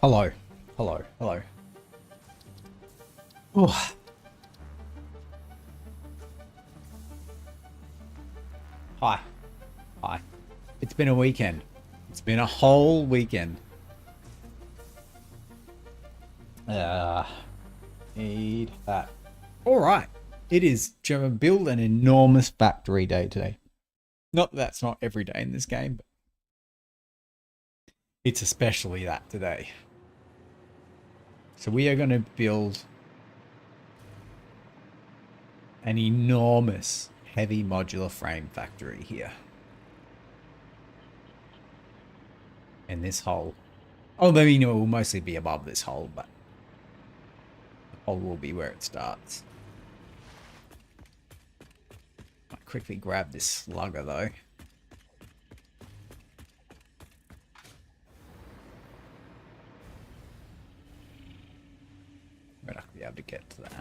Hello. Hello. Hello. Oh, hi. Hi. It's been a weekend. It's been a whole weekend. Uh, need that. All right. It is Gemma build an enormous factory day today. Not that that's not every day in this game, but it's especially that today. So we are going to build an enormous heavy modular frame factory here. In this hole. Oh, I mean, it will mostly be above this hole, but the hole will be where it starts. I'll quickly grab this slugger, though. We're not going to be able to get to that.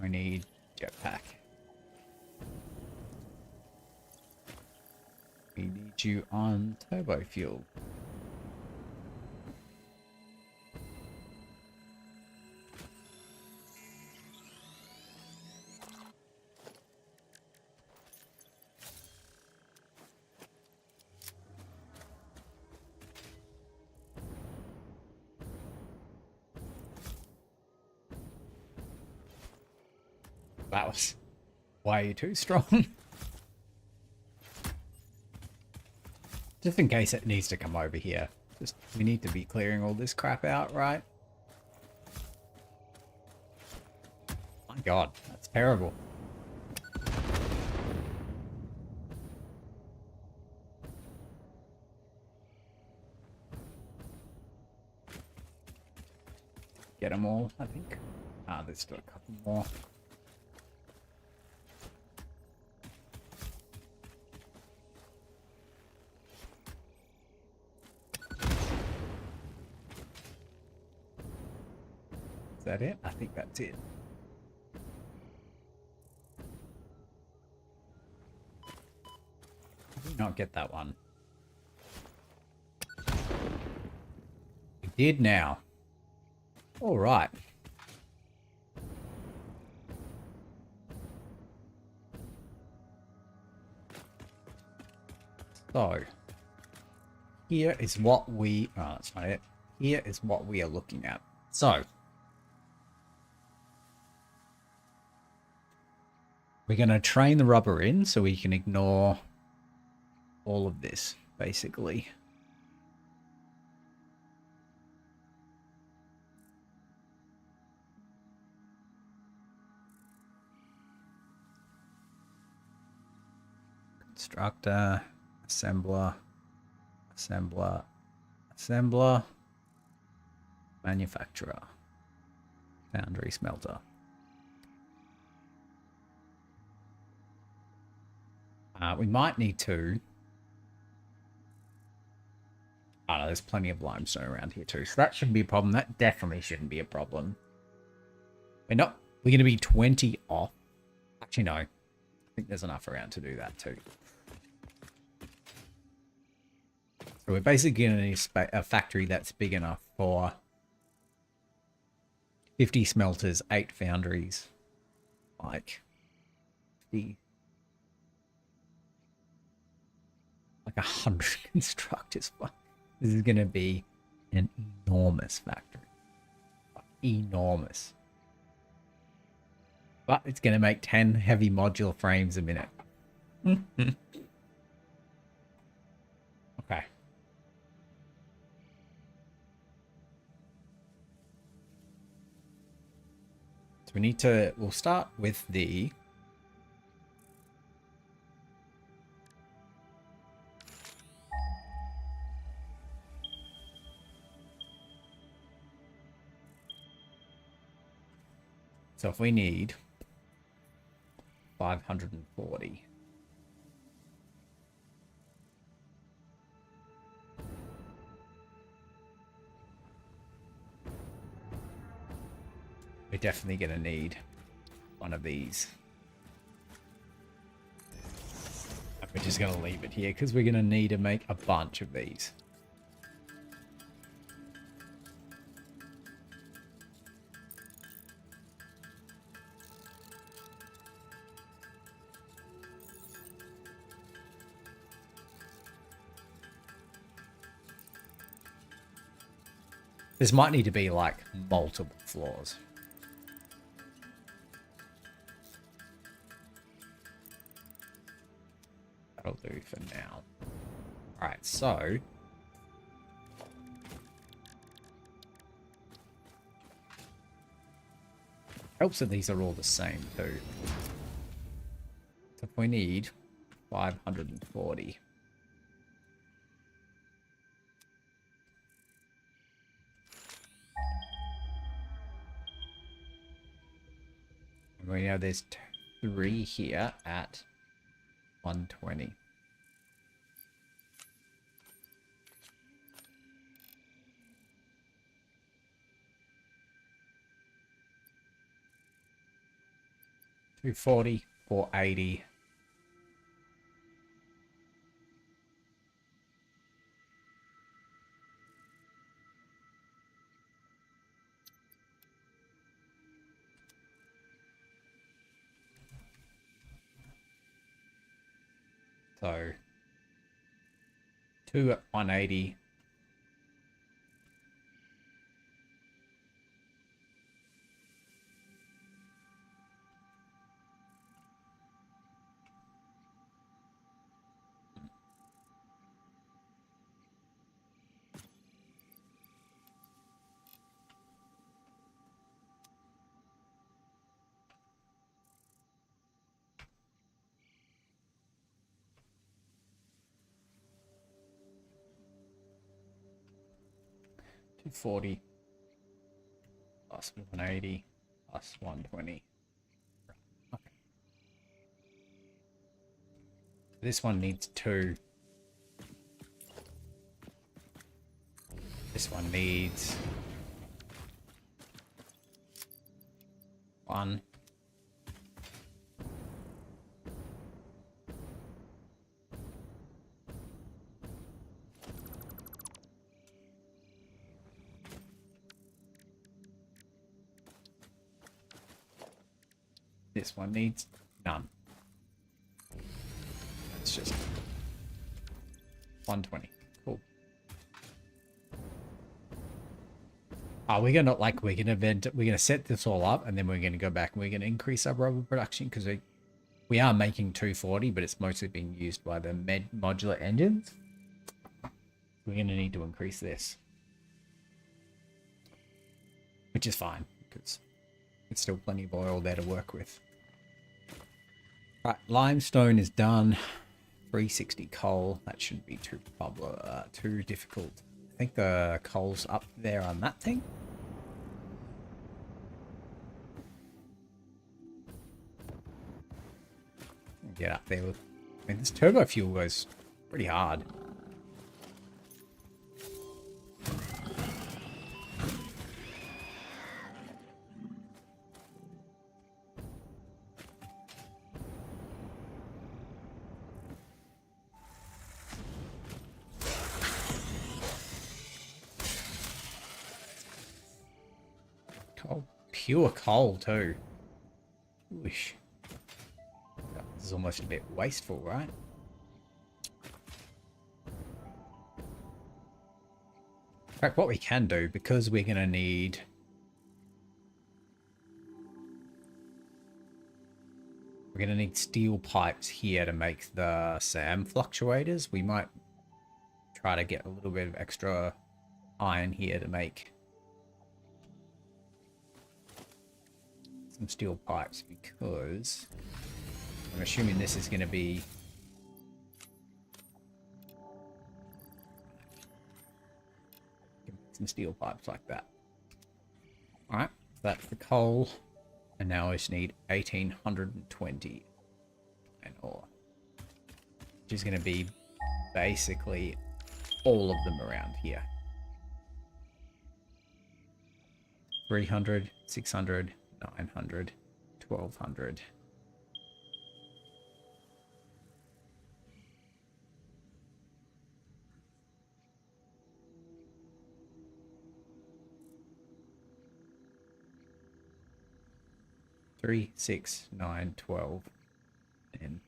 We need jetpack. We need you on turbo fuel. That was way too strong. Just in case it needs to come over here. We need to be clearing all this crap out, right? My god, that's terrible. Get them all, I think. There's still a couple more. Is that it? I think that's it. Did we not get that one? We did now. All right. So, here is what we... Oh, that's not it. Here is what we are looking at. So, we're going to train the rubber in so we can ignore all of this, basically. Constructor, assembler, assembler, assembler, manufacturer, foundry, smelter. We might need to... Oh, no, there's plenty of limestone around here too, so that shouldn't be a problem. That definitely shouldn't be a problem. We're going to be 20 off. Actually, no. I think there's enough around to do that too. So we're basically going to need a factory that's big enough for 50 smelters, 8 foundries, like 50, like 100 constructors. This is going to be an enormous factory. Enormous. But it's going to make 10 heavy modular frames a minute. Okay. So we need to... We'll start with the... So if we need 540. We're definitely going to need one of these. And we're just going to leave it here because we're going to need to make a bunch of these. This might need to be like multiple floors. That'll do for now. Alright, so helps that these are all the same too. So if we need 540. And we know there's 3 here at 120. $240, $480. So 2 at 180. $240 plus 180 plus 120. Okay. This one needs 2. This one needs 1. This one needs none. It's just 120. Cool. We're gonna set this all up, and then we're gonna go back and we're gonna increase our rubber production because we are making 240, but it's mostly being used by the modular engines. We're gonna need to increase this, which is fine because it's still plenty of oil there to work with. Right, limestone is done. 360 coal. That shouldn't be too difficult. I think the coal's up there on that thing. Get up there with. I mean, this turbo fuel goes pretty hard. Pure coal too. Whoosh. This is almost a bit wasteful, right? In fact, what we can do, because we're going to need... We're going to need steel pipes here to make the SAM fluctuators. We might try to get a little bit of extra iron here to make some steel pipes, because I'm assuming this is going to be some steel pipes like that. Alright, that's the coal, and now I just need 1820 and ore, which is going to be basically all of them around here. 300, 600, 900, 1200. Three, 6, 9, 12, and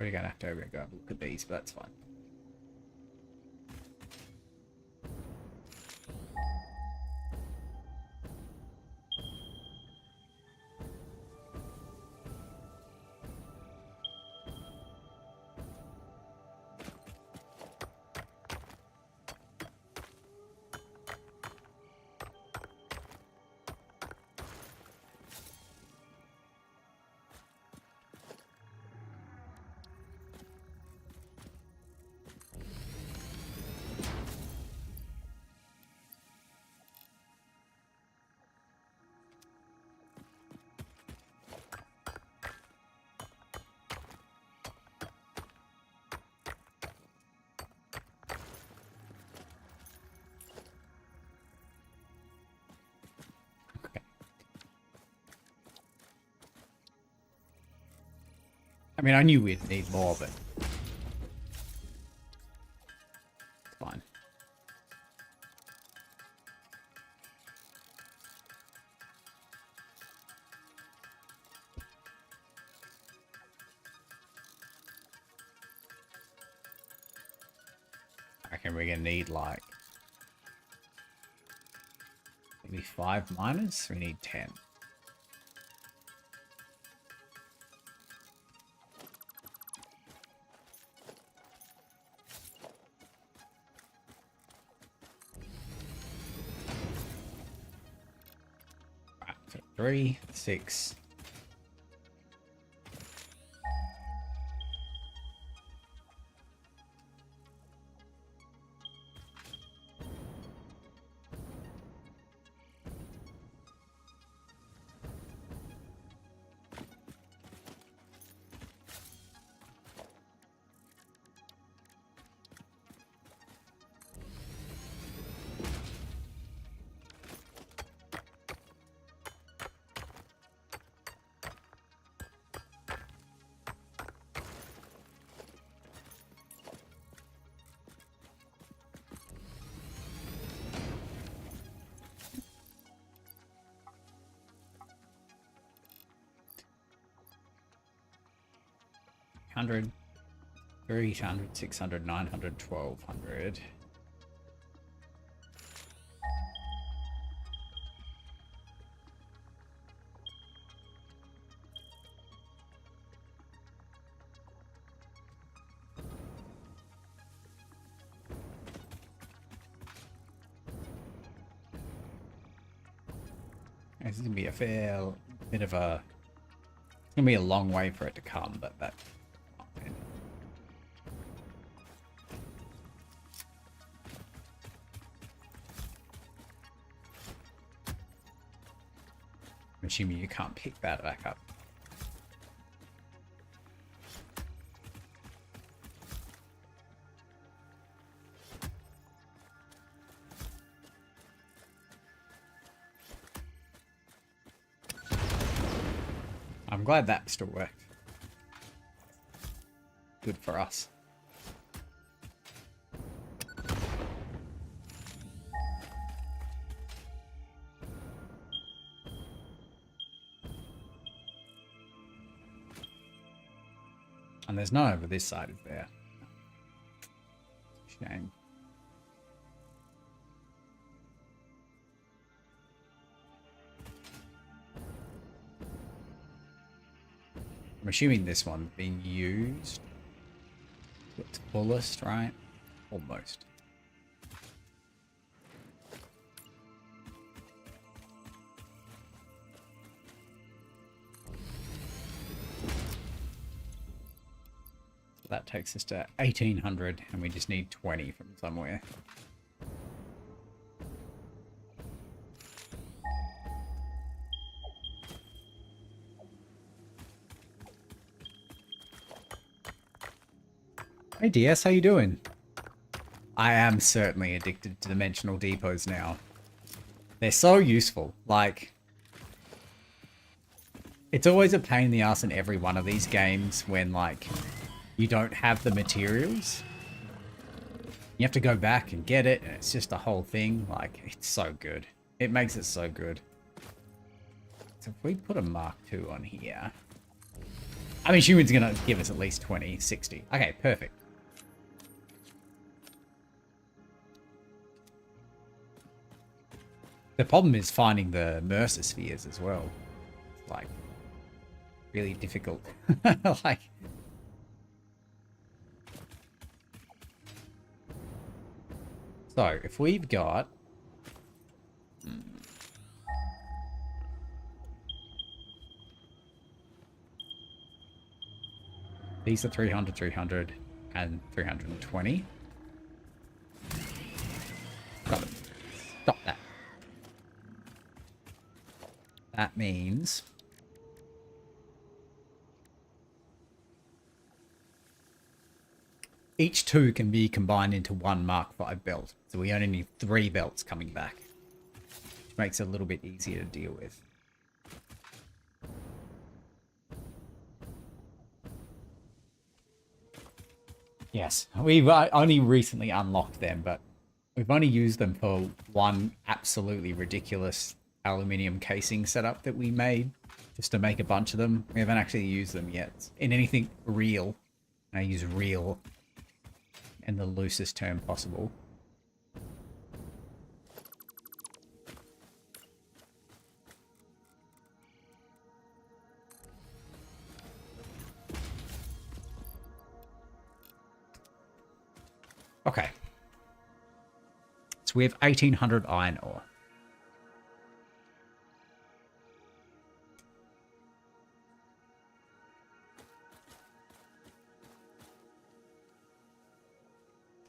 We're gonna have to go have a look at these, but that's fine. I mean, I knew we'd need more, but it's fine. I reckon we're gonna need like maybe 5 miners. We need 10. So 3, 6. Hundred, 300, 600, 900, 1200. This is gonna be a fair bit of a. It's gonna be a long way for it to come, but that. I'm assuming you can't pick that back up. I'm glad that still worked. Good for us. And there's none over this side, is there? Shame. I'm assuming this one's being used to its fullest, right? Almost. That takes us to 1800, and we just need 20 from somewhere. Hey DS, how you doing? I am certainly addicted to dimensional depots now. They're so useful. Like, it's always a pain in the ass in every one of these games when, like, you don't have the materials. You have to go back and get it, and it's just a whole thing. Like, it's so good. It makes it so good. So if we put a Mark II on here, I'm assuming it's going to give us at least 20, 60. Okay, perfect. The problem is finding the Mercer spheres as well. It's like, really difficult. Like... So, if we've got... These are 300, 300, and 320. Got it. Stop that. That means... each two can be combined into one Mark V belt. So we only need 3 belts coming back. Which makes it a little bit easier to deal with. Yes, we've only recently unlocked them, but we've only used them for one absolutely ridiculous aluminium casing setup that we made just to make a bunch of them. We haven't actually used them yet in anything real. I use real in the loosest term possible. Okay. So we have 1800 iron ore.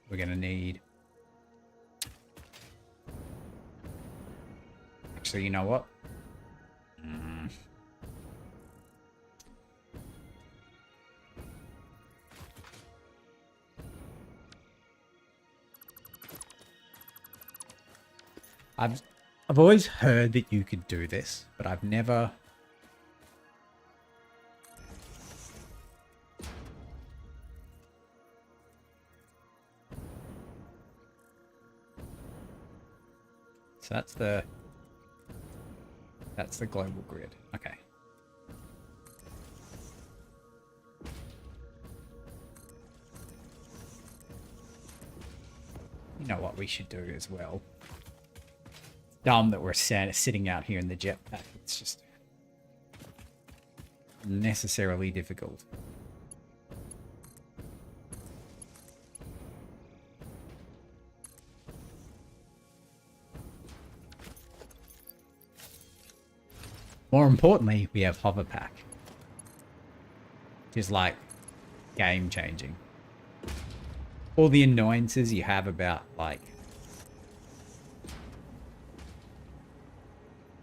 We're going to need... Actually, you know what? I've always heard that you could do this, but I've never... So that's the global grid. Okay. You know what we should do as well? Dumb that we're sitting out here in the jetpack. It's just unnecessarily difficult. More importantly, we have hover pack, which is like game changing. All the annoyances you have about like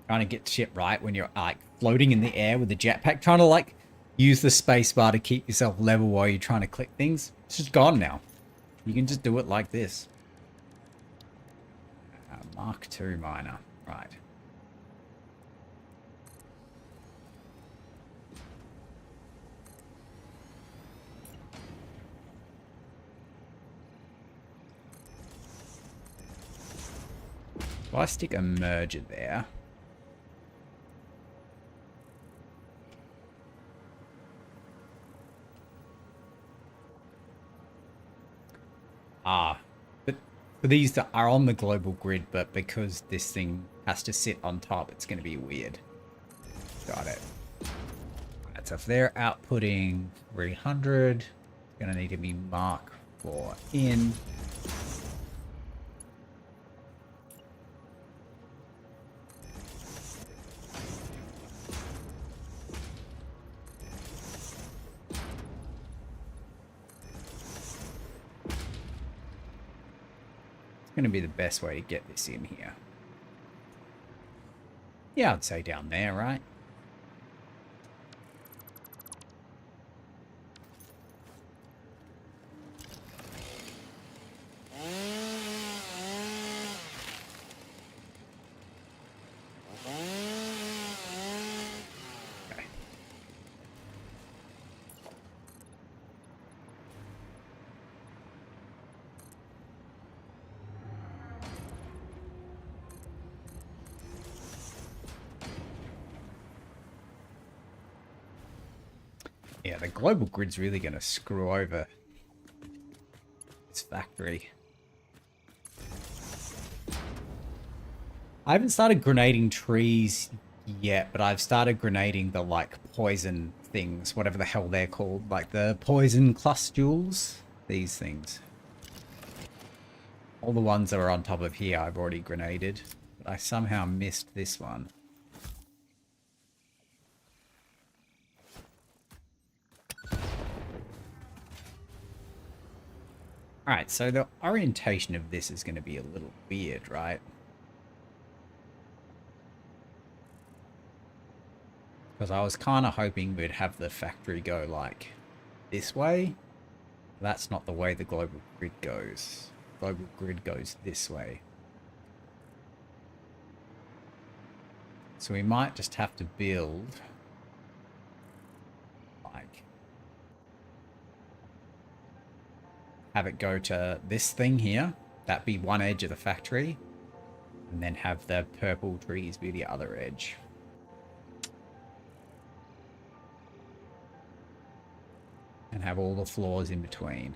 trying to get shit right when you're like floating in the air with the jetpack, trying to like use the space bar to keep yourself level while you're trying to click things. It's just gone now. You can just do it like this. Mark II miner, right. If I stick a merger there, but for these that are on the global grid, but because this thing has to sit on top, it's going to be weird. Got it. Right, so if they're outputting 300, it's going to need to be Mark IV in. Going to be the best way to get this in here. Yeah, I'd say down there, right? Okay. Yeah, the global grid's really going to screw over this factory. I haven't started grenading trees yet, but I've started grenading the, like, poison things, whatever the hell they're called. Like, the poison clustules. These things. All the ones that are on top of here I've already grenaded. But I somehow missed this one. Alright, so the orientation of this is going to be a little weird, right? Because I was kind of hoping we'd have the factory go, like, this way. That's not the way the global grid goes. Global grid goes this way. So we might just have to build, like, have it go to this thing here. That be one edge of the factory. And then have the purple trees be the other edge. And have all the floors in between.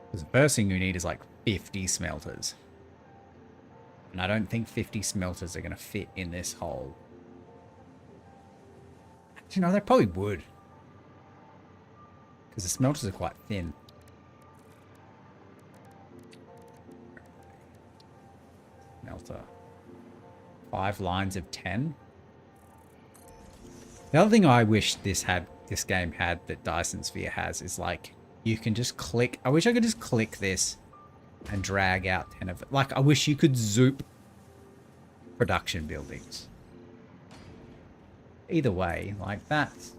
Because the first thing you need is like 50 smelters. And I don't think 50 smelters are going to fit in this hole. Actually, no, they probably would. Because the smelters are quite thin. Smelter. 5 lines of 10. The other thing I wish this game had that Dyson Sphere has is, like, you can just click. I wish I could just click this and drag out 10 of it. Like, I wish you could zoop production buildings. Either way, like, that's...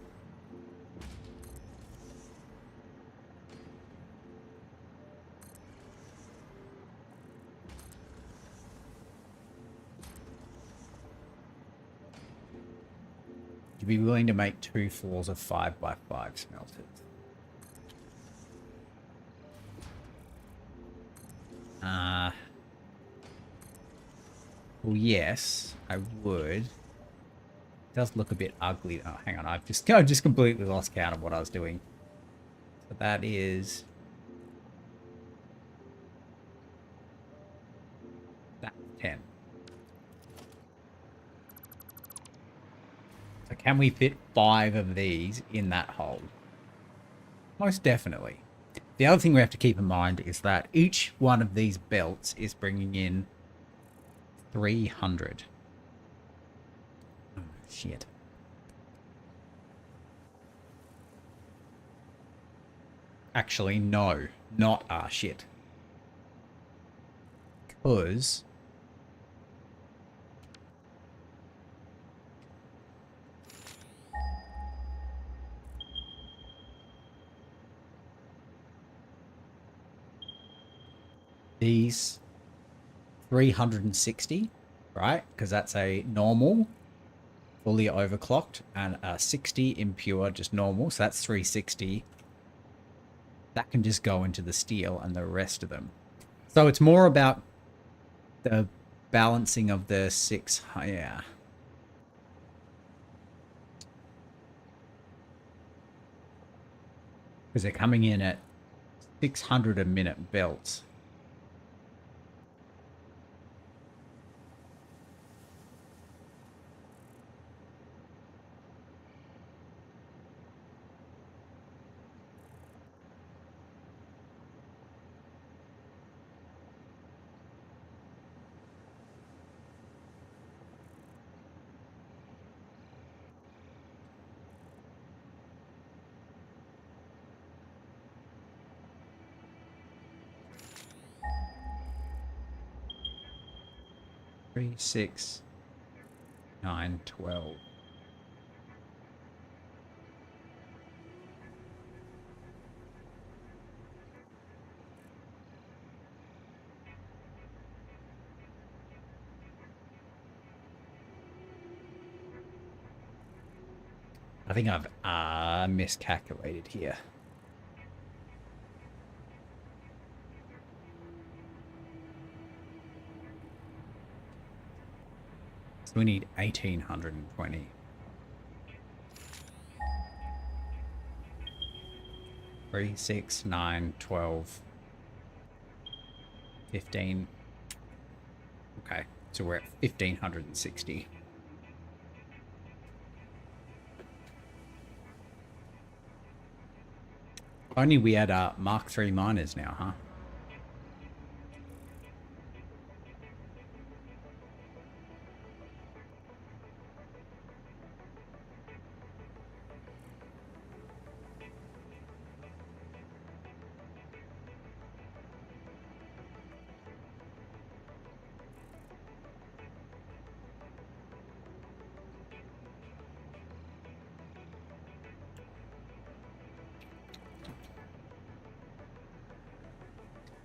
You'd be willing to make 2 floors of 5x5 smelters. Well, yes, I would. It does look a bit ugly. Oh, hang on, I've just completely lost count of what I was doing. So that is... That's 10. So can we fit 5 of these in that hole? Most definitely. The other thing we have to keep in mind is that each one of these belts is bringing in 300. Oh, shit. Actually, no. Not shit. Because... these 360, right? Because that's a normal, fully overclocked, and a 60 impure, just normal. So that's 360. That can just go into the steel and the rest of them. So it's more about the balancing of the 6. Yeah. Because they're coming in at 600 a minute belts. Three, 6, 9, 12. I think I've miscalculated here. So we need 1820. 3, 6, 9, 12, 15. Okay, so we're at 1,560. Only we had Mark III miners now, huh?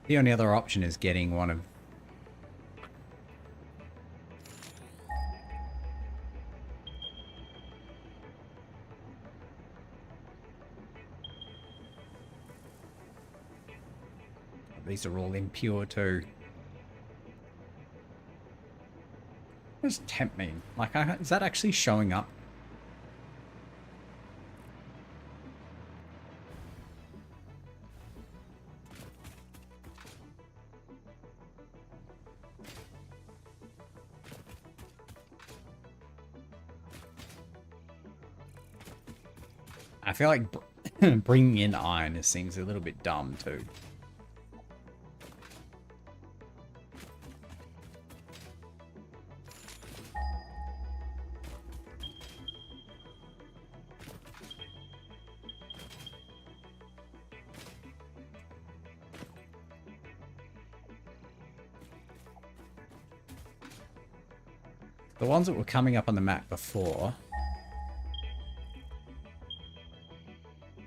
The only other option is getting one of... These are all impure too. What does temp mean? Like, is that actually showing up? I feel like bringing in iron seems a little bit dumb too. The ones that were coming up on the map before...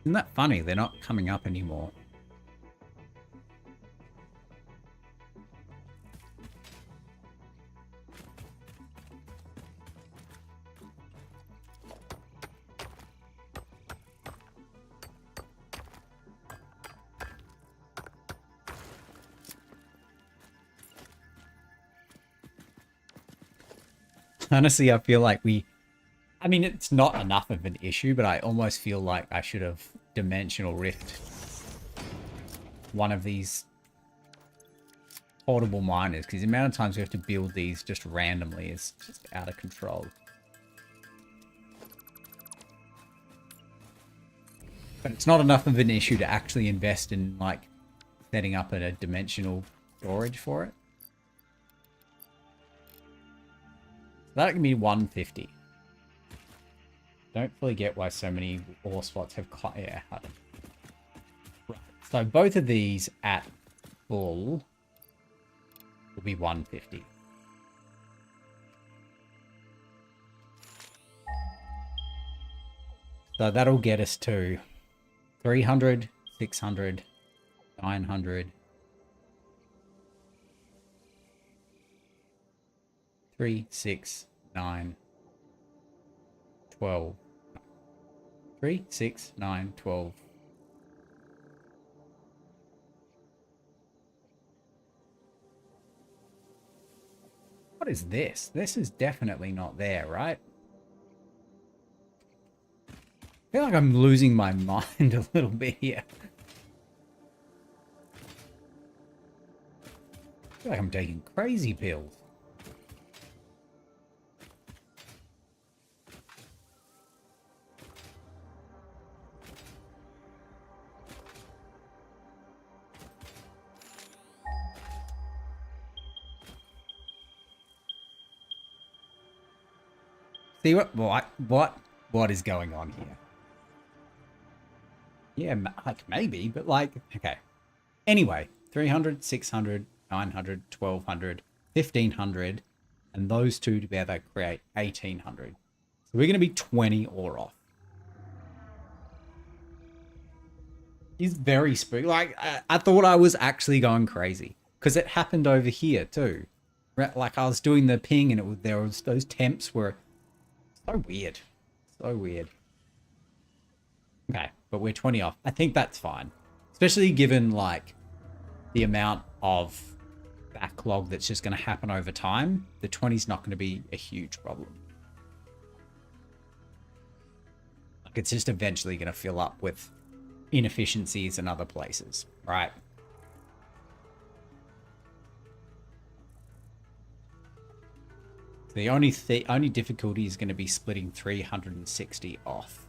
Isn't that funny? They're not coming up anymore. Honestly, I feel like I mean, it's not enough of an issue, but I almost feel like I should have dimensional rift one of these portable miners, because the amount of times we have to build these just randomly is just out of control. But it's not enough of an issue to actually invest in, like, setting up a dimensional storage for it. That can be 150. Don't fully get why so many ore spots have... Yeah, right. So both of these at full will be 150. So that'll get us to 300, 600, 900... 3, 6, 9, 12. 3, 6, 9, 12. What is this? This is definitely not there, right? I feel like I'm losing my mind a little bit here. I feel like I'm taking crazy pills. See what is going on here? Yeah, like maybe, but like, okay. Anyway, 300, 600, 900, 1200, 1500, and those two together create 1800. So we're going to be 20 ore off. He's very spooky. Like, I thought I was actually going crazy because it happened over here too. Like I was doing the ping and there was those temps were so weird. So weird. Okay, but we're 20 off. I think that's fine. Especially given, like, the amount of backlog that's just going to happen over time. The 20 is not going to be a huge problem. Like, it's just eventually going to fill up with inefficiencies in other places, right? The only difficulty is going to be splitting 360 off.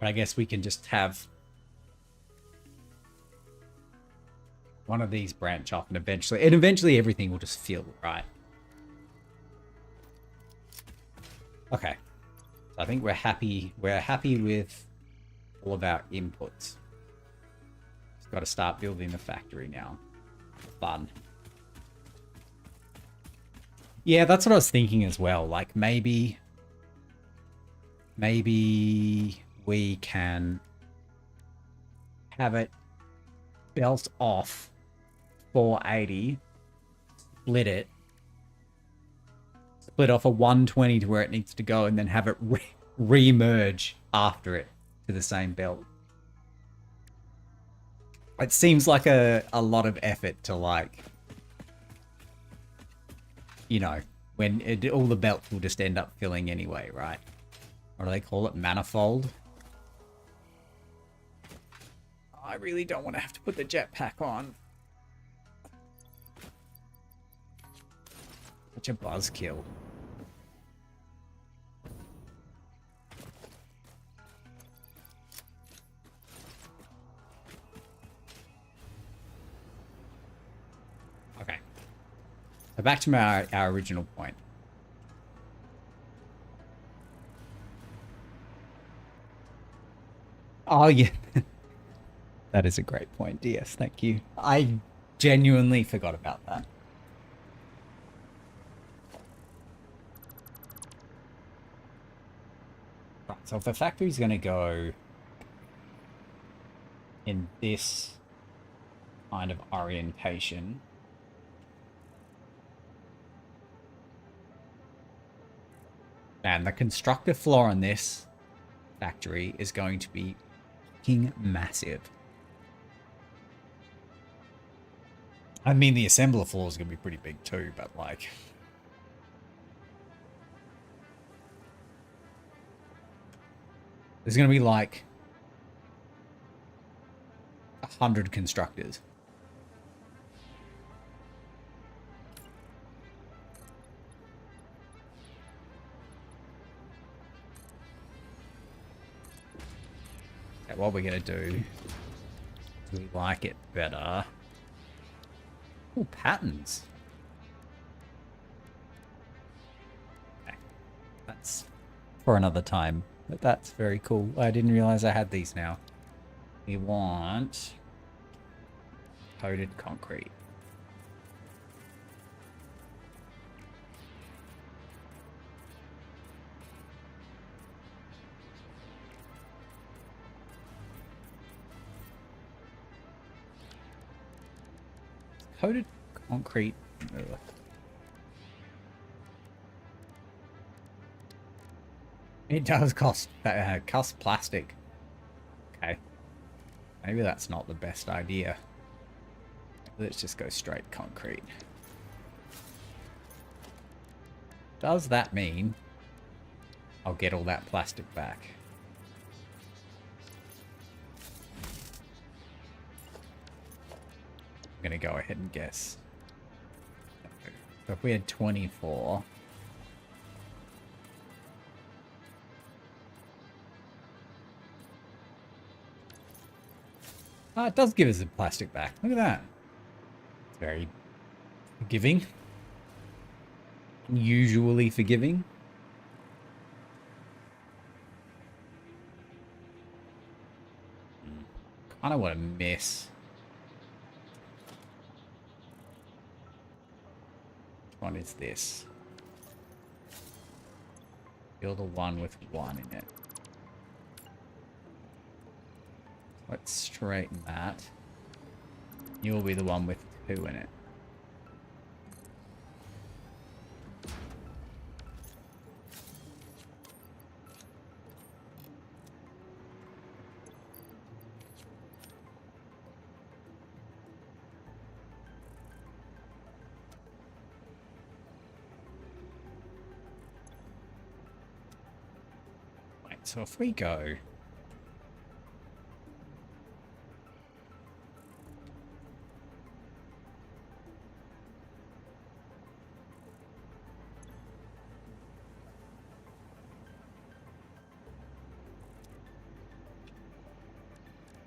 But I guess we can just have one of these branch off, and eventually everything will just feel right. Okay. So I think we're happy with all of our inputs. Just got to start building the factory now. Fun. Yeah, that's what I was thinking as well. Like maybe we can have it belt off 480, split off a 120 to where it needs to go, and then have it re-merge after it to the same belt. It seems like a lot of effort to, like, you know, when all the belts will just end up filling anyway, right? What do they call it? Manifold? I really don't want to have to put the jetpack on. Such a buzzkill. Okay. So back to our original point. Oh, yeah. That is a great point, DS. Thank you. I genuinely forgot about that. Right, so if the factory's going to go in this kind of orientation, and the constructor floor on this factory is going to be fucking massive. I mean, the assembler floor is going to be pretty big too, but like... There's going to be like 100 constructors. Okay, what we're going to do is we like it better. Oh, patterns. Okay. That's for another time. But that's very cool. I didn't realize I had these now. We want coated concrete. Coated concrete. Ugh. It does cost plastic. Okay. Maybe that's not the best idea. Let's just go straight concrete. Does that mean I'll get all that plastic back? I'm going to go ahead and guess. So if we had 24... Oh, it does give us the plastic back. Look at that. It's very forgiving. Usually forgiving. Kind of want to miss. Which one is this? You're the one with 1 in it. Let's straighten that. You'll be the one with 2 in it. So if we go...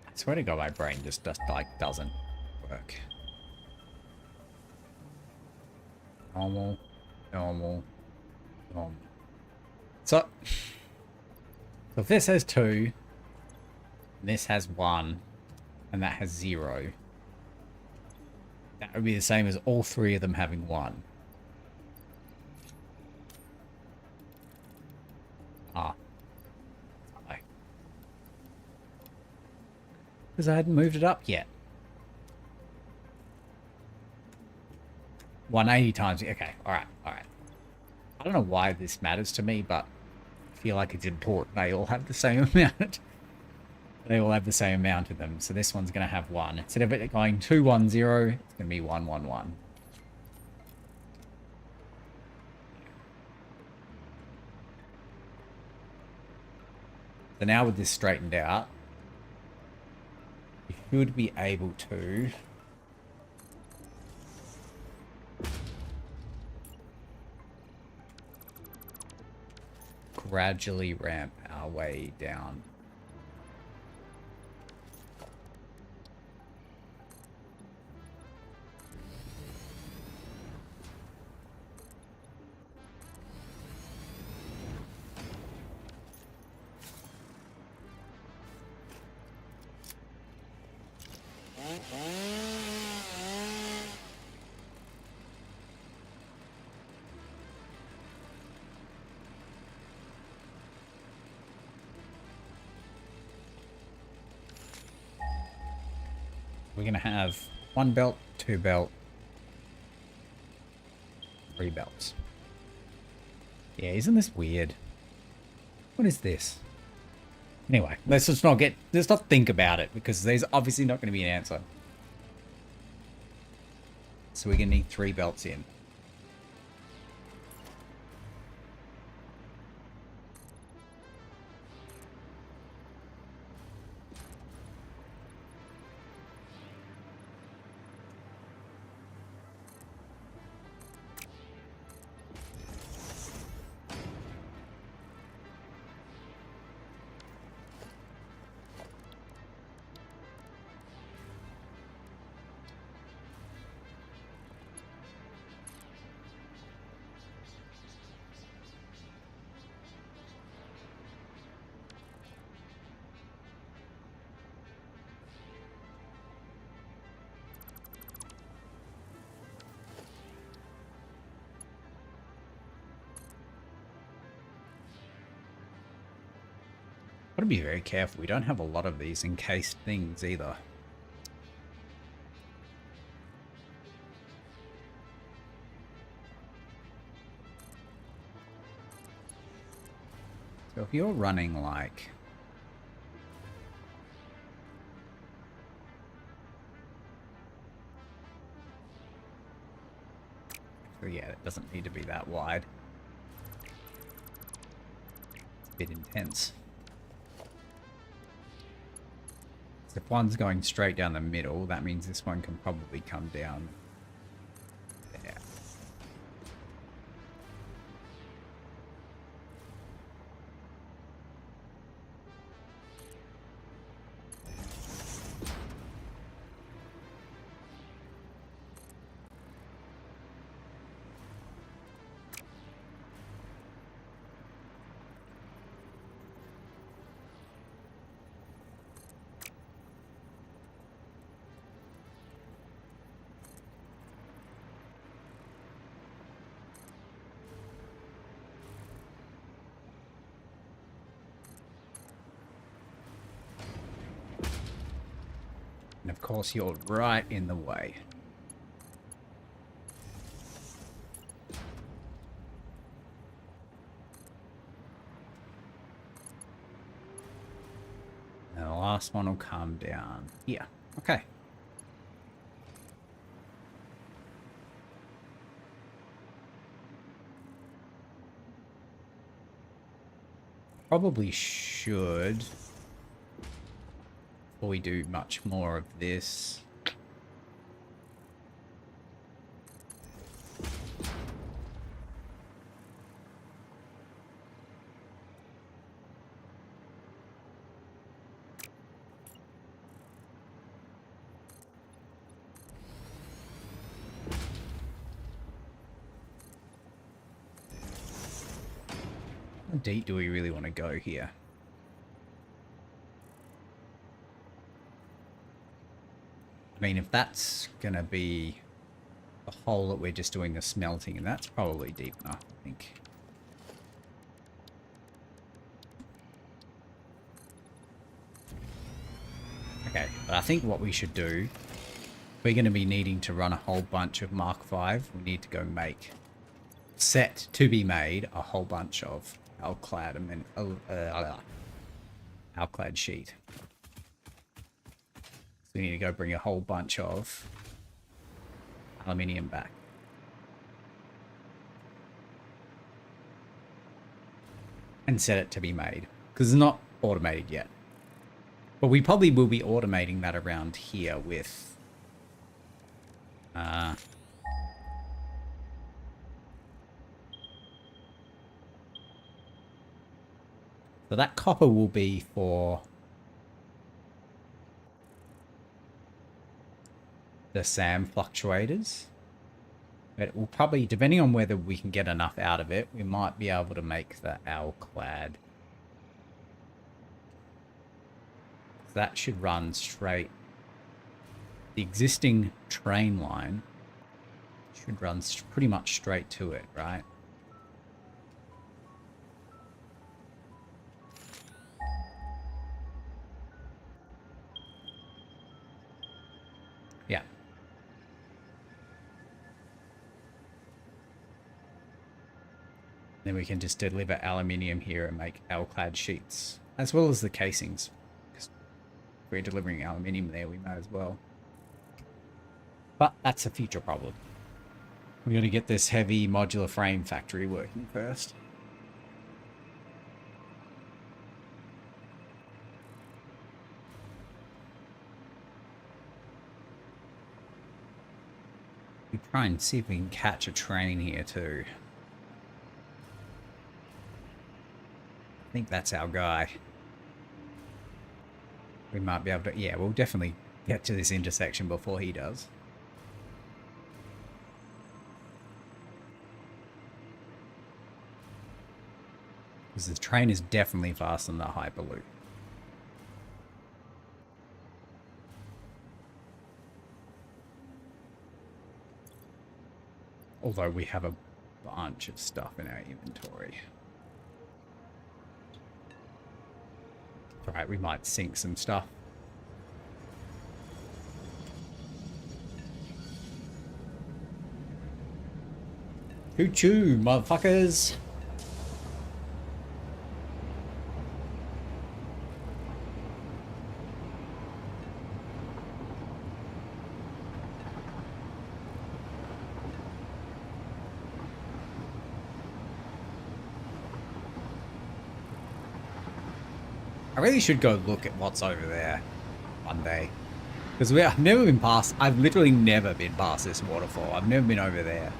I swear to God, my brain just like doesn't work. Normal, normal, normal. So if this has 2, and this has 1, and that has 0, that would be the same as all 3 of them having 1. Ah. Because I hadn't moved it up yet. 180 times. Okay, alright, alright. I don't know why this matters to me, but I feel like it's important. They all have the same amount. They all have the same amount of them. So this one's going to have 1. Instead of it going 2, 1, 0, it's going to be 1, 1, 1. So now with this straightened out, you should be able to gradually ramp our way down. We're going to have 1 belt, 2 belt, 3 belts. Yeah, isn't this weird? What is this? Anyway, let's not think about it, because there's obviously not going to be an answer. So we're going to need 3 belts in. Gotta be very careful. We don't have a lot of these encased things either. So if you're running like... So yeah, it doesn't need to be that wide. It's a bit intense. If one's going straight down the middle, that means this one can probably come down there. And of course, you're right in the way. And the last one will come down here. Okay. Probably should, before we do much more of this, how deep do we really want to go here? I mean, if that's going to be the hole that we're just doing the smelting, and that's probably deep enough, I think. Okay, but I think what we should do, we're going to be needing to run a whole bunch of Mark V. We need to go make, set to be made, a whole bunch of alclad and then alclad sheet. So we need to go bring a whole bunch of aluminium back. And set it to be made, because it's not automated yet. But we probably will be automating that around here with so that copper will be for the SAM fluctuators. But it will probably, depending on whether we can get enough out of it, we might be able to make the alclad. That should run straight. The existing train line should run pretty much straight to it, right? Yeah. Then we can just deliver aluminium here and make alclad sheets, as well as the casings. Because if we're delivering aluminium there, we might as well. But that's a future problem. We're going to get this heavy modular frame factory working first. We try and see if we can catch a train here too. I think that's our guy. We might be able to, yeah, we'll definitely get to this intersection before he does. Because the train is definitely faster than the Hyperloop. Although we have a bunch of stuff in our inventory. Alright, we might sink some stuff. Choo-choo, motherfuckers! I really should go look at what's over there one day. Because I've never been past, I've literally never been past this waterfall. I've never been over there.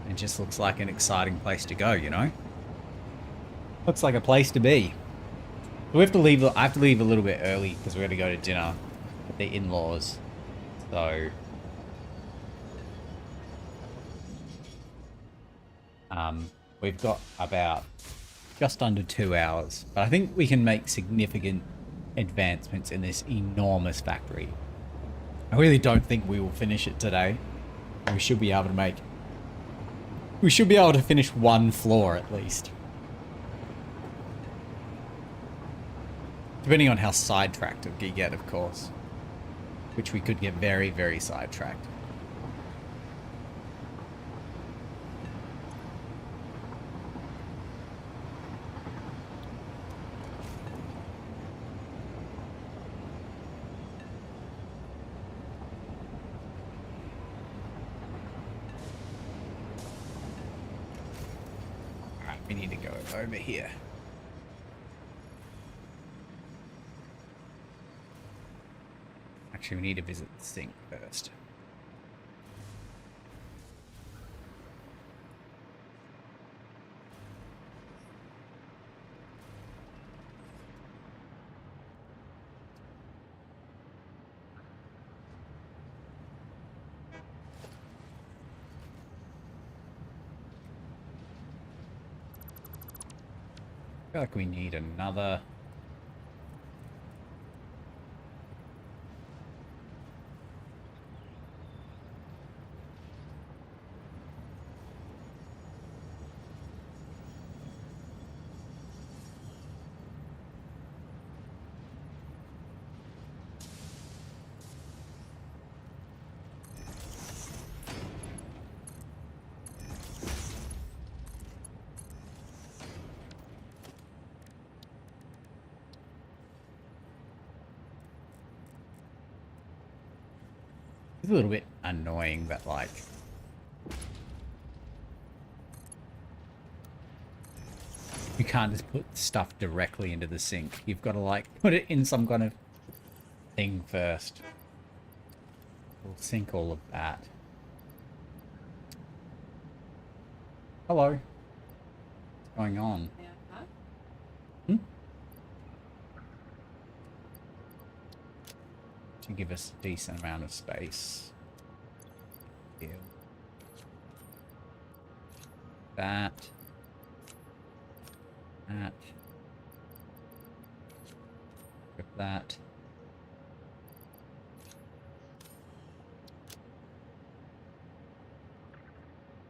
It just looks like an exciting place to go, you know? Looks like a place to be. We have to leave, I have to leave a little bit early because we're going to go to dinner with the in-laws. So... we've got about just under 2 hours, but I think we can make significant advancements in this enormous factory. I really don't think we will finish it today. We should be able to make... We should be able to finish one floor at least. Depending on how sidetracked we get, of course. Which we could get very, very sidetracked. We need to go over here. Actually, we need to visit the sink first. I feel like we need another. It's a little bit annoying, but like, you can't just put stuff directly into the sink. You've got to like put it in some kind of thing first. We'll sink all of that. Hello. What's going on? Hmm? To give us a decent amount of space. Here. That. That. With that.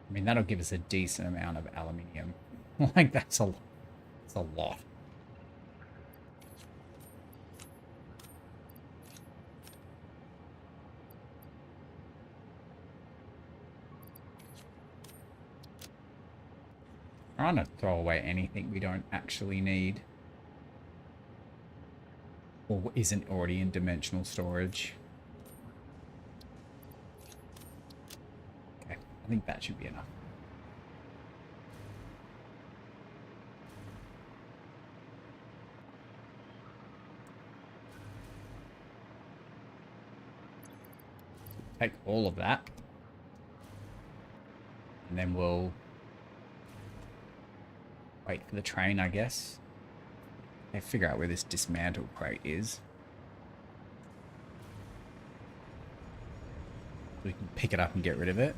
I mean, that'll give us a decent amount of aluminium. Like, that's a lot. Trying to throw away anything we don't actually need. Or isn't already in dimensional storage. Okay, I think that should be enough. Take all of that. And then we'll wait for the train, I guess. Okay, figure out where this dismantle crate is. We can pick it up and get rid of it.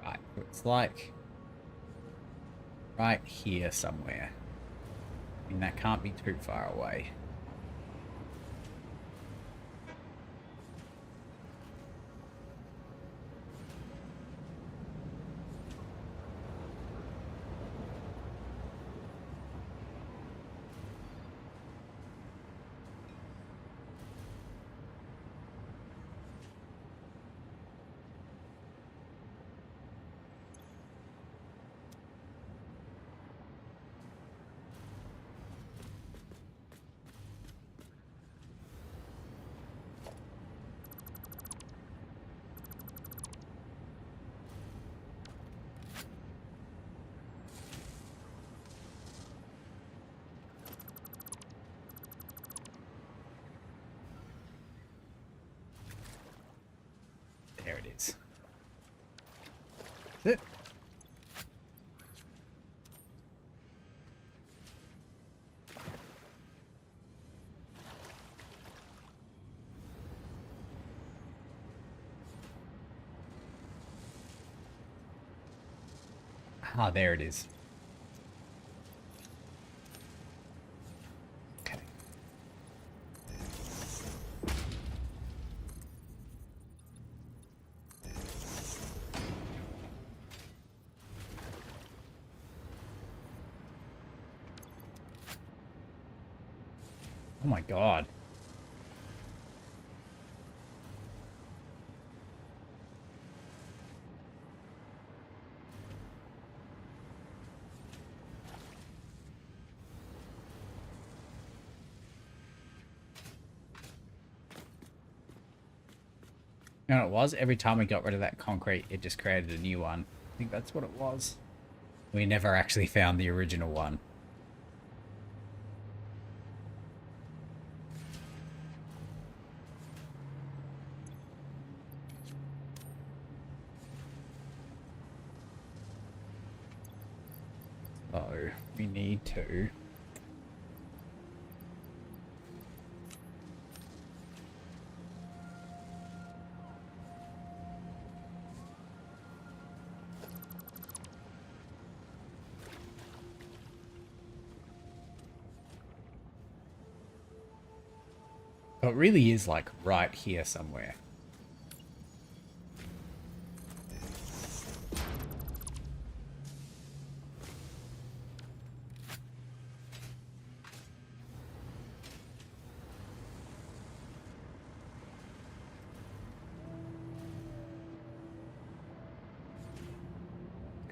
Right, it's like right here somewhere. I mean, that can't be too far away. There it is. That's it. Ah, there it is. Okay. Oh my God. You know what it was? Every time we got rid of that concrete, it just created a new one. I think that's what it was. We never actually found the original one. So, we need to... So it really is like right here somewhere.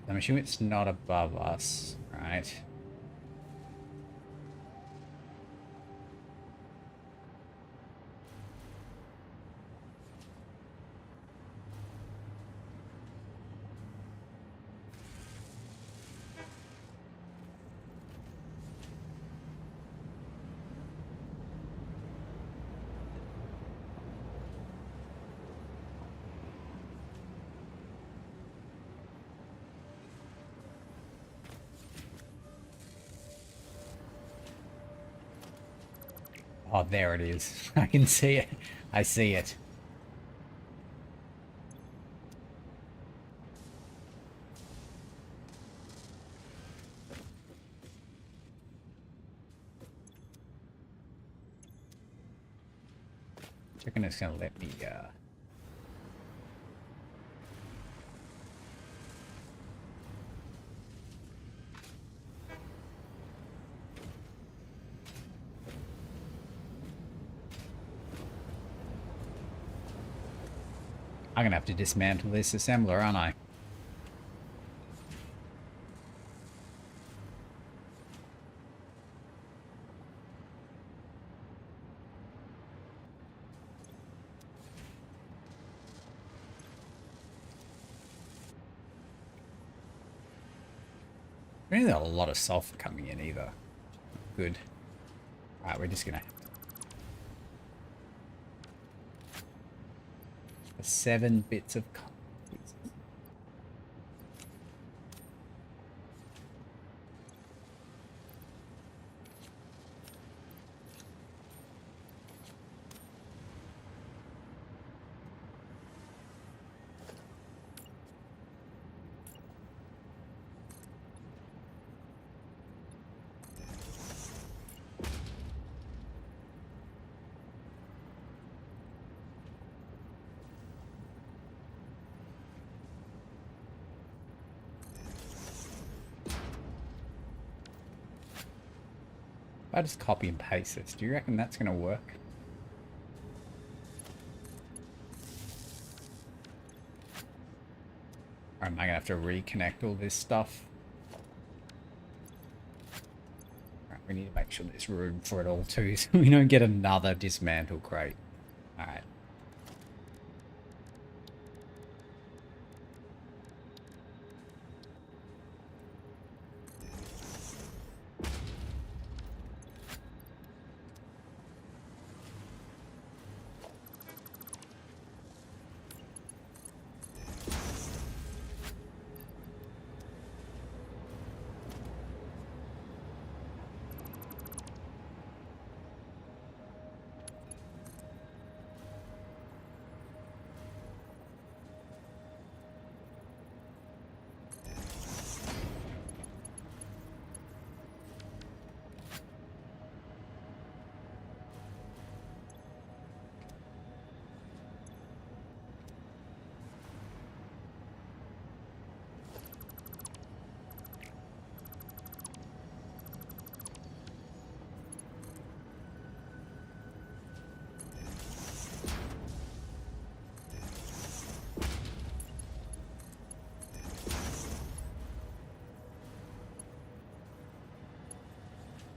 I'm assuming it's not above us, right? Oh, there it is. I can see it. I see it. Checking it's gonna let me, I'm gonna have to dismantle this assembler, aren't I? Really not a lot of sulfur coming in either. Good. Alright, we're just gonna... 7 bits of... I just copy and paste this. Do you reckon that's going to work? Or am I going to have to reconnect all this stuff? Right, we need to make sure there's room for it all too, so we don't get another dismantle crate. Alright.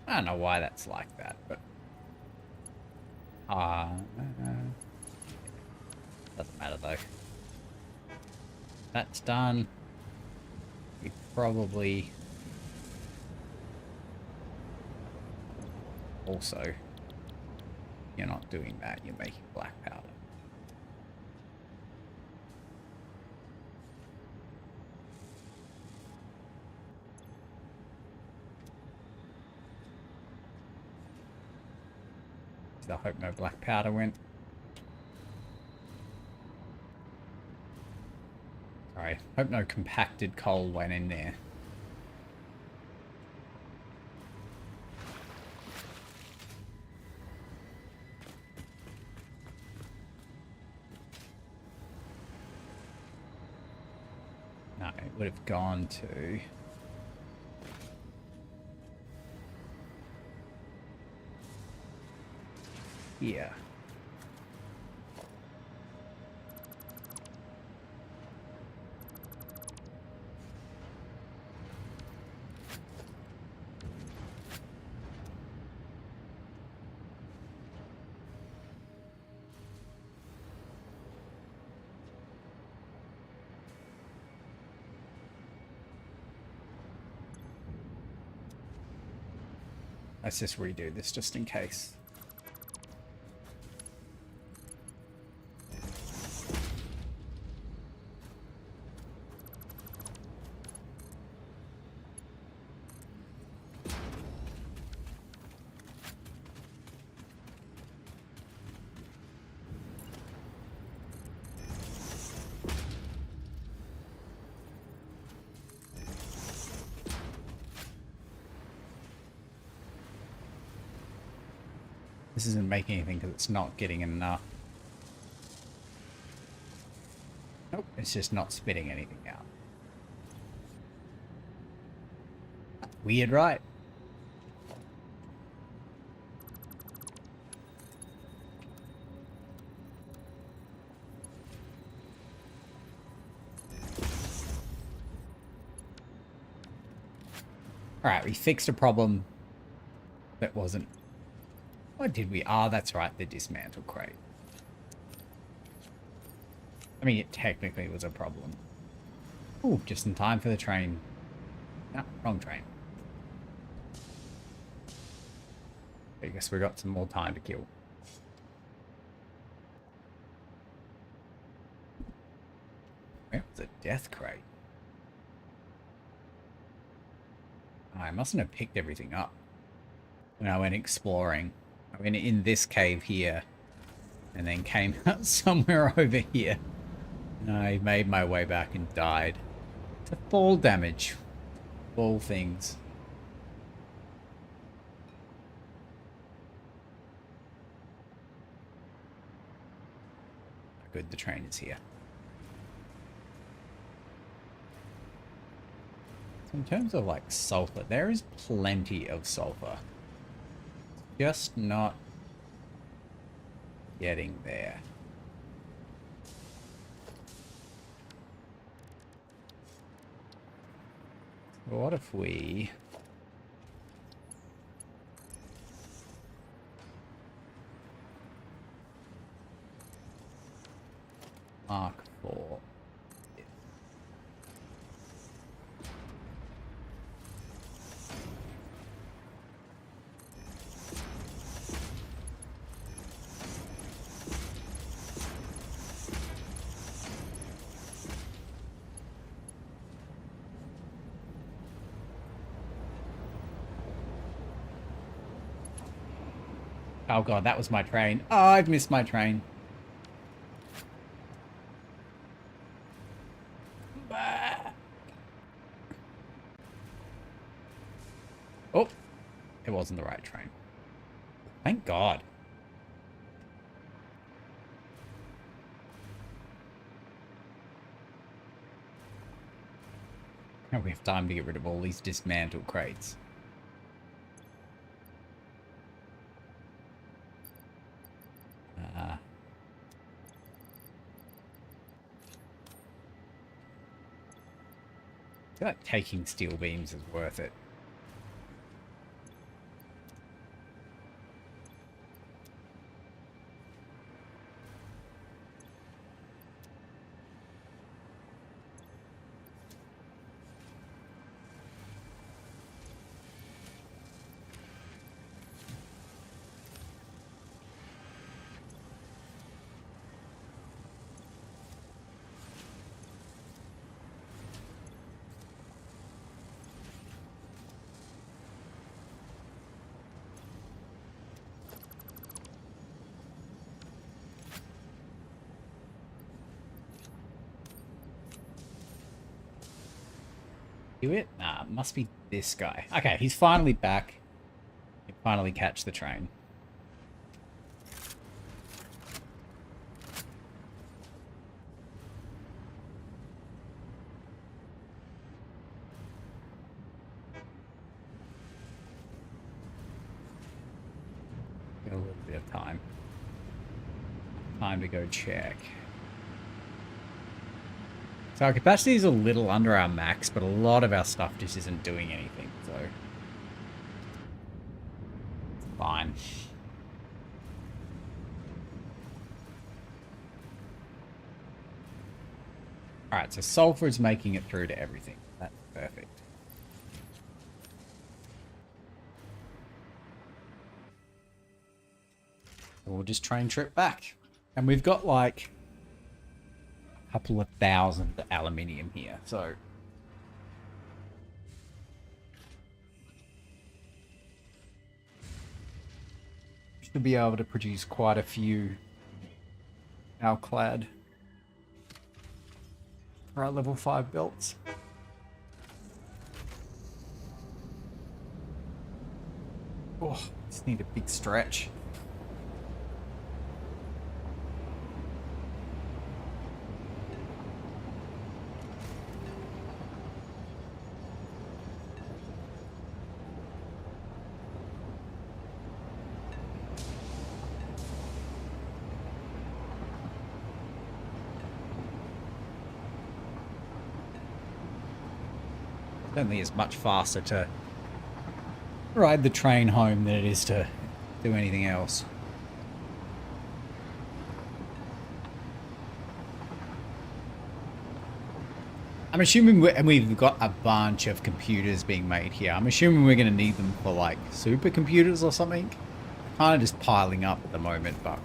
I don't know why that's like that, but... Doesn't matter though. That's done. We probably also, you're not doing that, you're making black powder. I hope no black powder went. Sorry, hope no compacted coal went in there. No, it would have gone to... here. Let's just redo this just in case. This isn't making anything because it's not getting enough. Nope, it's just not spitting anything out. Weird, right? Alright, we fixed a problem that wasn't... What did we... Ah, that's right, the dismantle crate. I mean, it technically was a problem. Ooh, just in time for the train. No, wrong train. I guess we got some more time to kill. Where was a death crate? I mustn't have picked everything up when I went exploring. I went in this cave here and then came out somewhere over here. And I made my way back and died to fall damage. All things. Good, the train is here. So in terms of like sulfur, there is plenty of sulfur. Just not getting there. So what if we... Mark 4. Oh god, that was my train. Oh, I've missed my train. Oh, it wasn't the right train. Thank God. Now we have time to get rid of all these dismantled crates. I feel like taking steel beams is worth it. Do it? Nah, it must be this guy. Okay, he's finally back. He finally catch the train. Got a little bit of time. Time to go check. So our capacity is a little under our max, but a lot of our stuff just isn't doing anything, so it's fine. Alright, so sulfur is making it through to everything. That's perfect. We'll just train trip back. And we've got like a couple of thousand aluminium here, so should be able to produce quite a few alclad for our level 5 belts. Oh, just need a big stretch. Certainly is much faster to ride the train home than it is to do anything else. I'm assuming we've got a bunch of computers being made here. I'm assuming we're going to need them for like supercomputers or something. Kind of just piling up at the moment, but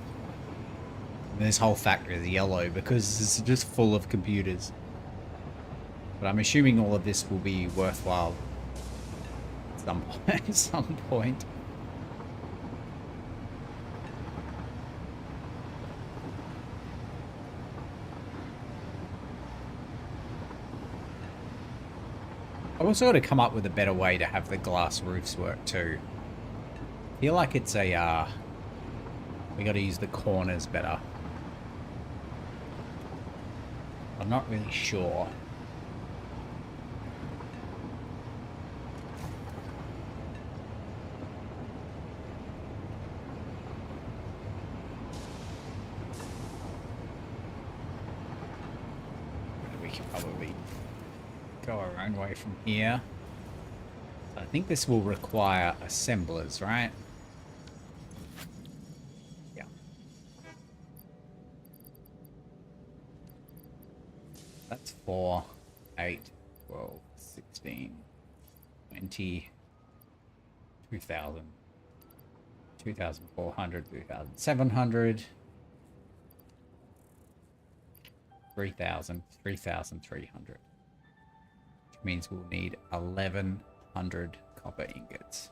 this whole factory is yellow because it's just full of computers. But I'm assuming all of this will be worthwhile at some point. I've also got to come up with a better way to have the glass roofs work too. I feel like it's a, we got to use the corners better. I'm not really sure. We can probably go our own way from here. I think this will require assemblers, right? Yeah. That's 4, 8, 12, 16, 20, 2,000, 2,400, 2,700, 3,000, 3,300. Which means we'll need 1,100 copper ingots.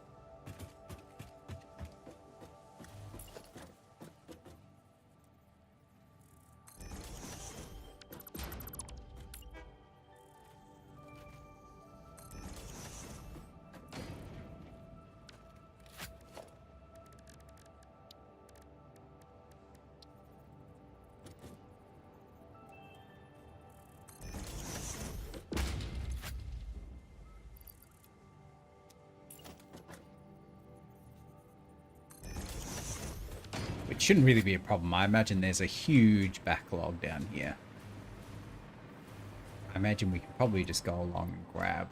Which shouldn't really be a problem. I imagine there's a huge backlog down here. I imagine we can probably just go along and grab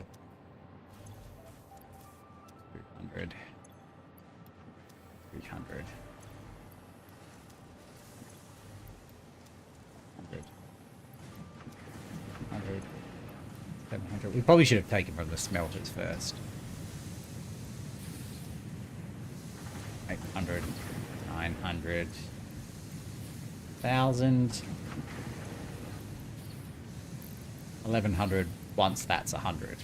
200, 300, 100, 100, 700. We probably should have taken from the smelters first. 800. 900, 1,000, 1,100 once that's 100.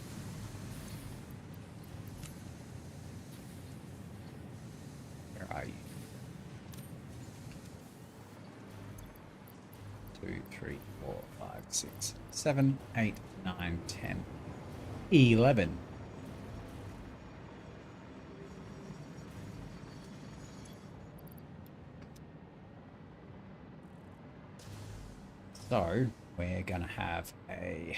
Where are you? 2, 3, 4, 5, 6, 7, 8, 9, 10. 11. So we're going to have a...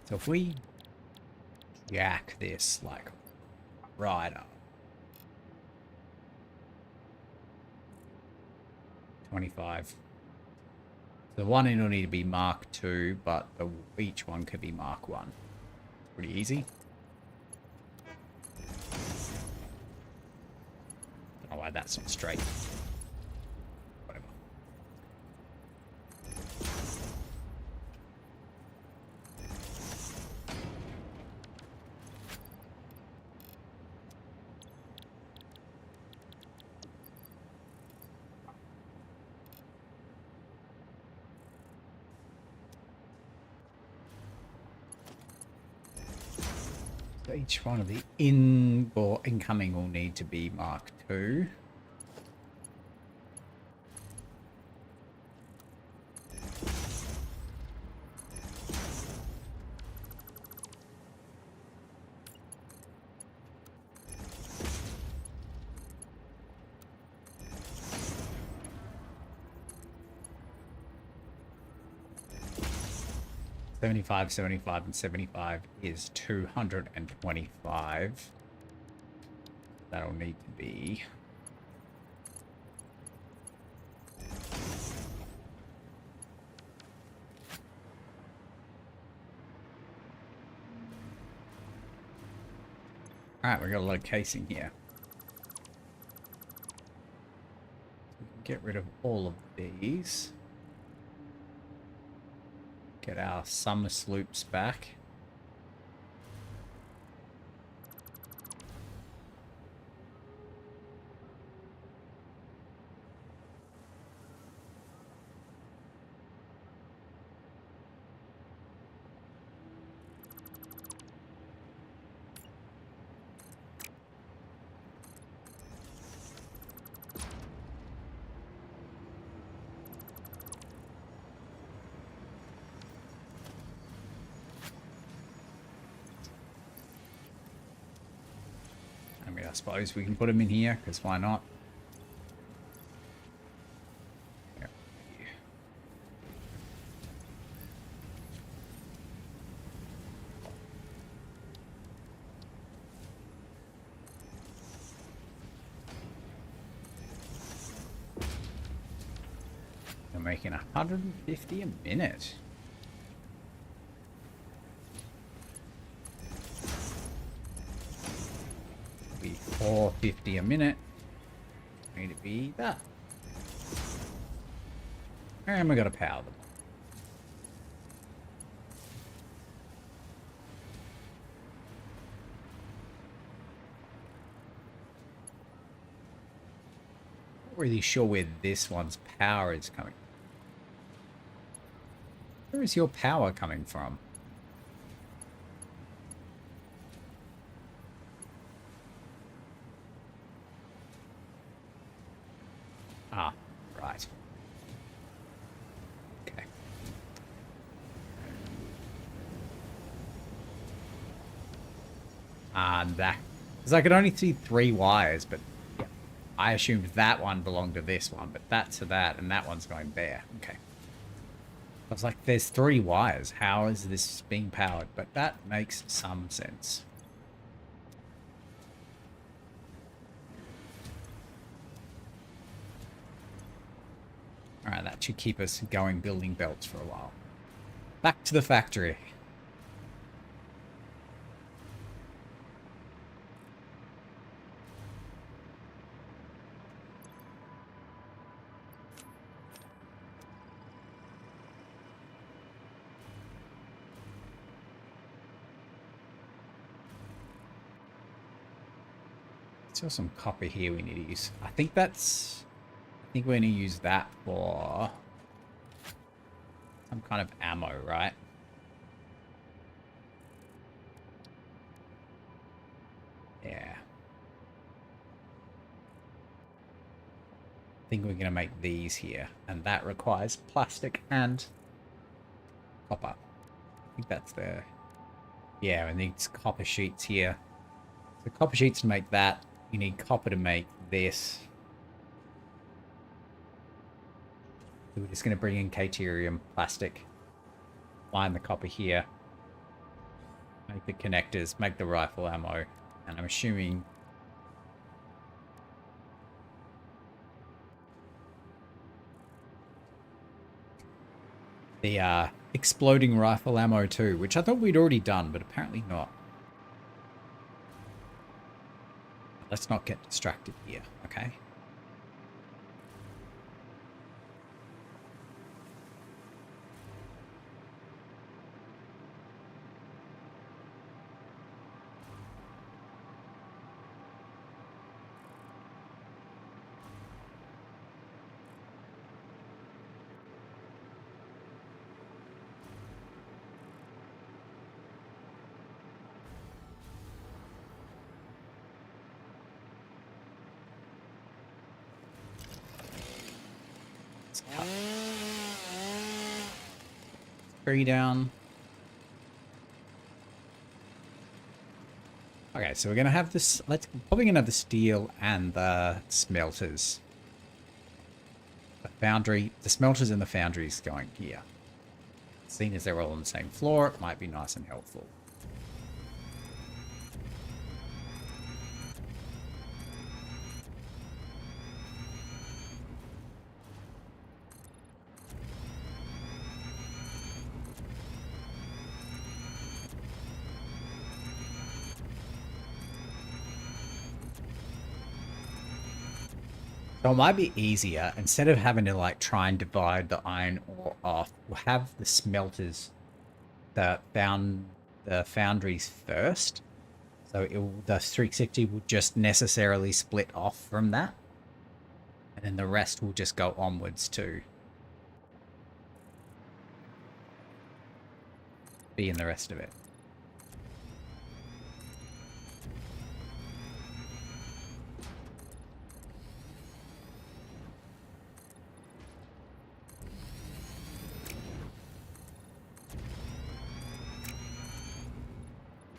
So if we jack this like right up, 25. The one it'll need to be Mark 2, but each one could be Mark 1. Pretty easy. Don't know why that's not straight. Whatever. So each one of the incoming will need to be Mark 2. $75, $75, and $75 is $225. That'll need to be... Alright, we got a lot of casing here. We can get rid of all of these. Get our summer sloops back. I suppose we can put them in here, because why not? Yep. We're making 150 a minute. Be 450 a minute. Need to be that. And we got to power them. Not really sure where this one's power is coming. Where is your power coming from? Ah, right. Okay. And that, because I could only see 3 wires, but yeah, I assumed that one belonged to this one, but that's to that, and that one's going there. Okay. I was like, there's 3 wires. How is this being powered? But that makes some sense. Alright, that should keep us going building belts for a while. Back to the factory. Still some copper here we need to use. I think we're going to use that for some kind of ammo, right? Yeah. think we're going to make these here, and that requires plastic and copper. I think that's the... Yeah, and these copper sheets here. So copper sheets to make that. You need copper to make this. So we're just going to bring in Caterium plastic. Line the copper here. Make the connectors, make the rifle ammo. And I'm assuming... the exploding rifle ammo too, which I thought we'd already done, but apparently not. Let's not get distracted here, okay? Three down. Okay, so we're gonna have this. Let's probably gonna have the steel and the smelters. The foundry, the smelters and the foundries going here. Seeing as they're all on the same floor, it might be nice and helpful. So it might be easier, instead of having to like try and divide the iron ore off, we'll have the smelters, the foundries first. So the 360 will just necessarily split off from that. And then the rest will just go onwards to be in the rest of it.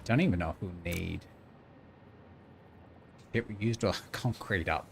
Don't even know if we'll need... Shit, we used all concrete up.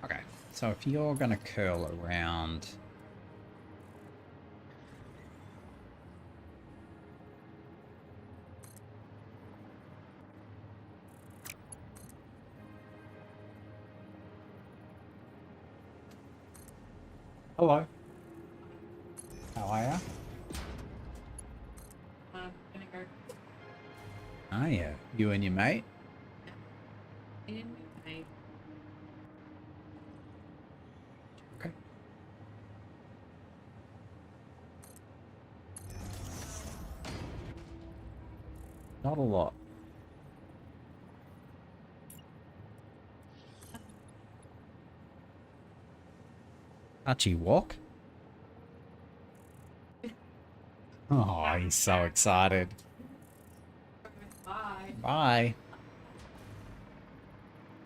Okay. So if you're going to curl around... Hello. How are ya? Vinegar. Ah, yeah. You and your mate? And my Okay. Not a lot. Archie, walk? Oh, he's so excited. bye.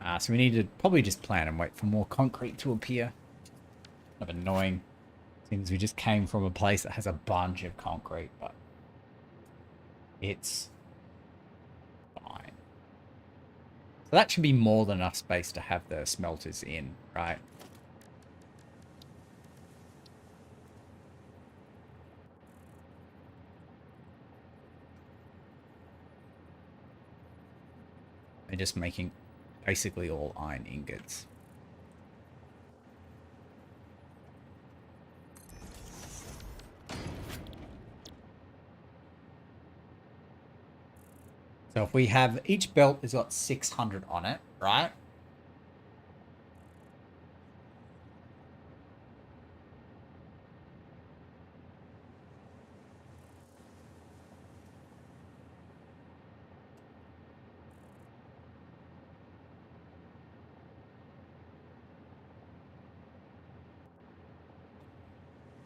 Bye. So we need to probably just plan and wait for more concrete to appear. Kind of annoying. Seems we just came from a place that has a bunch of concrete, but it's fine. So that should be more than enough space to have the smelters in, right? They're just making basically all iron ingots. So if we have, each belt has got 600 on it, right?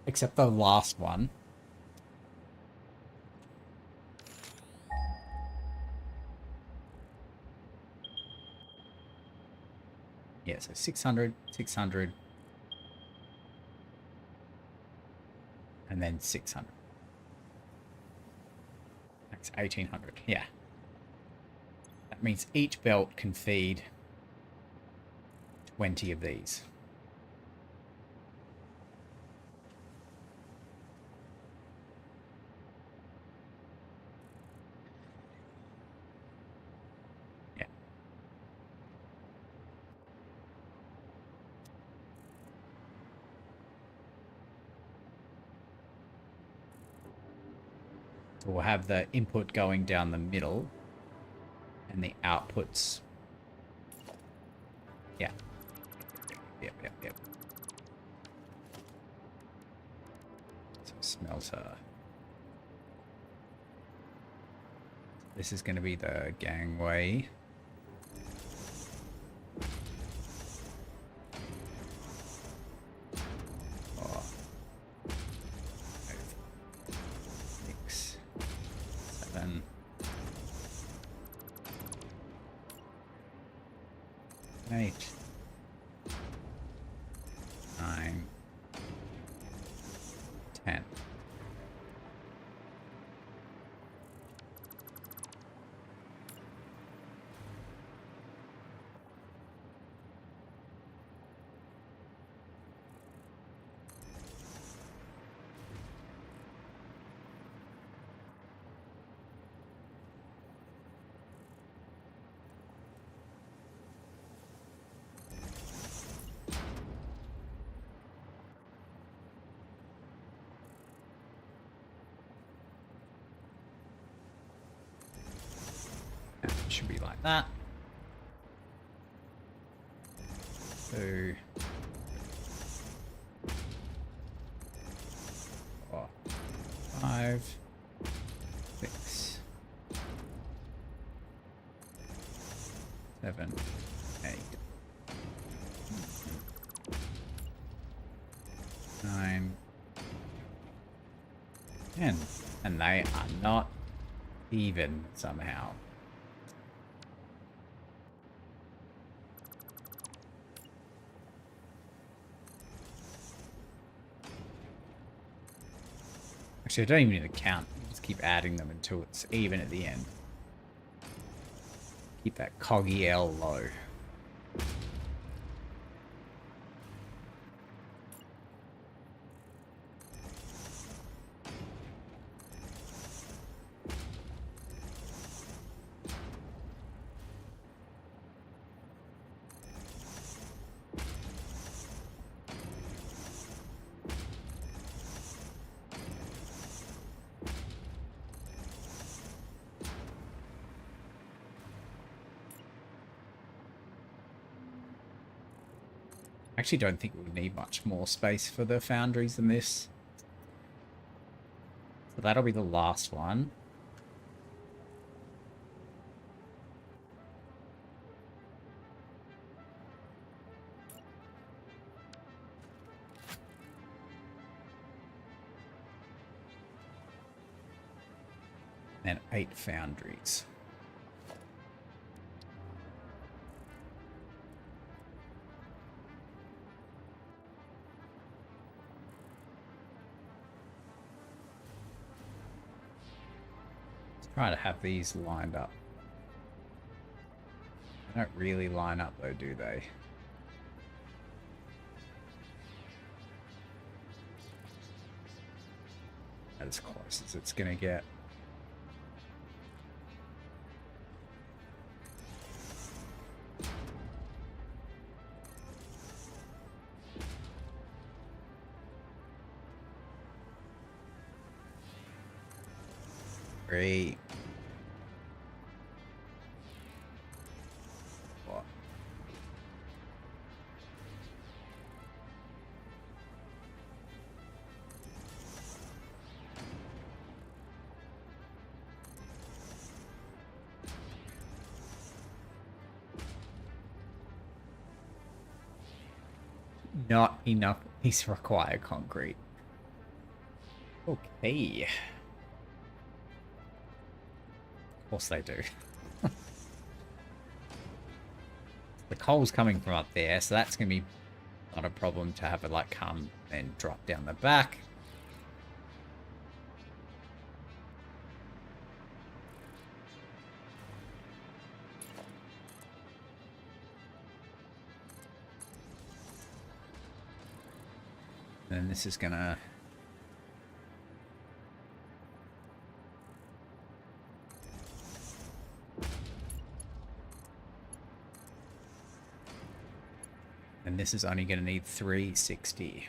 Except the last one. Yeah, so 600, 600. And then 600. That's 1800. Yeah. That means each belt can feed 20 of these. Yeah. So we'll have the input going down the middle and the outputs. Yeah. Yep. So smelter. This is going to be the gangway. Oh. 6, 7, 8, 9, 10. It should be like that. So 4, 5, 6, 7, 8, 9, 10. And they are not even somehow. Actually, I don't even need to count. Just keep adding them until it's even at the end. Keep that coggy L low. Actually don't think we need much more space for the foundries than this. So that'll be the last one. And 8 foundries. Try to have these lined up. They don't really line up though, do they? As close as it's gonna get. Great. Not enough. These require concrete. Okay. Of course they do. The coal's coming from up there, so that's going to be not a problem to have it like come and drop down the back. And this is gonna and this is only gonna need 360.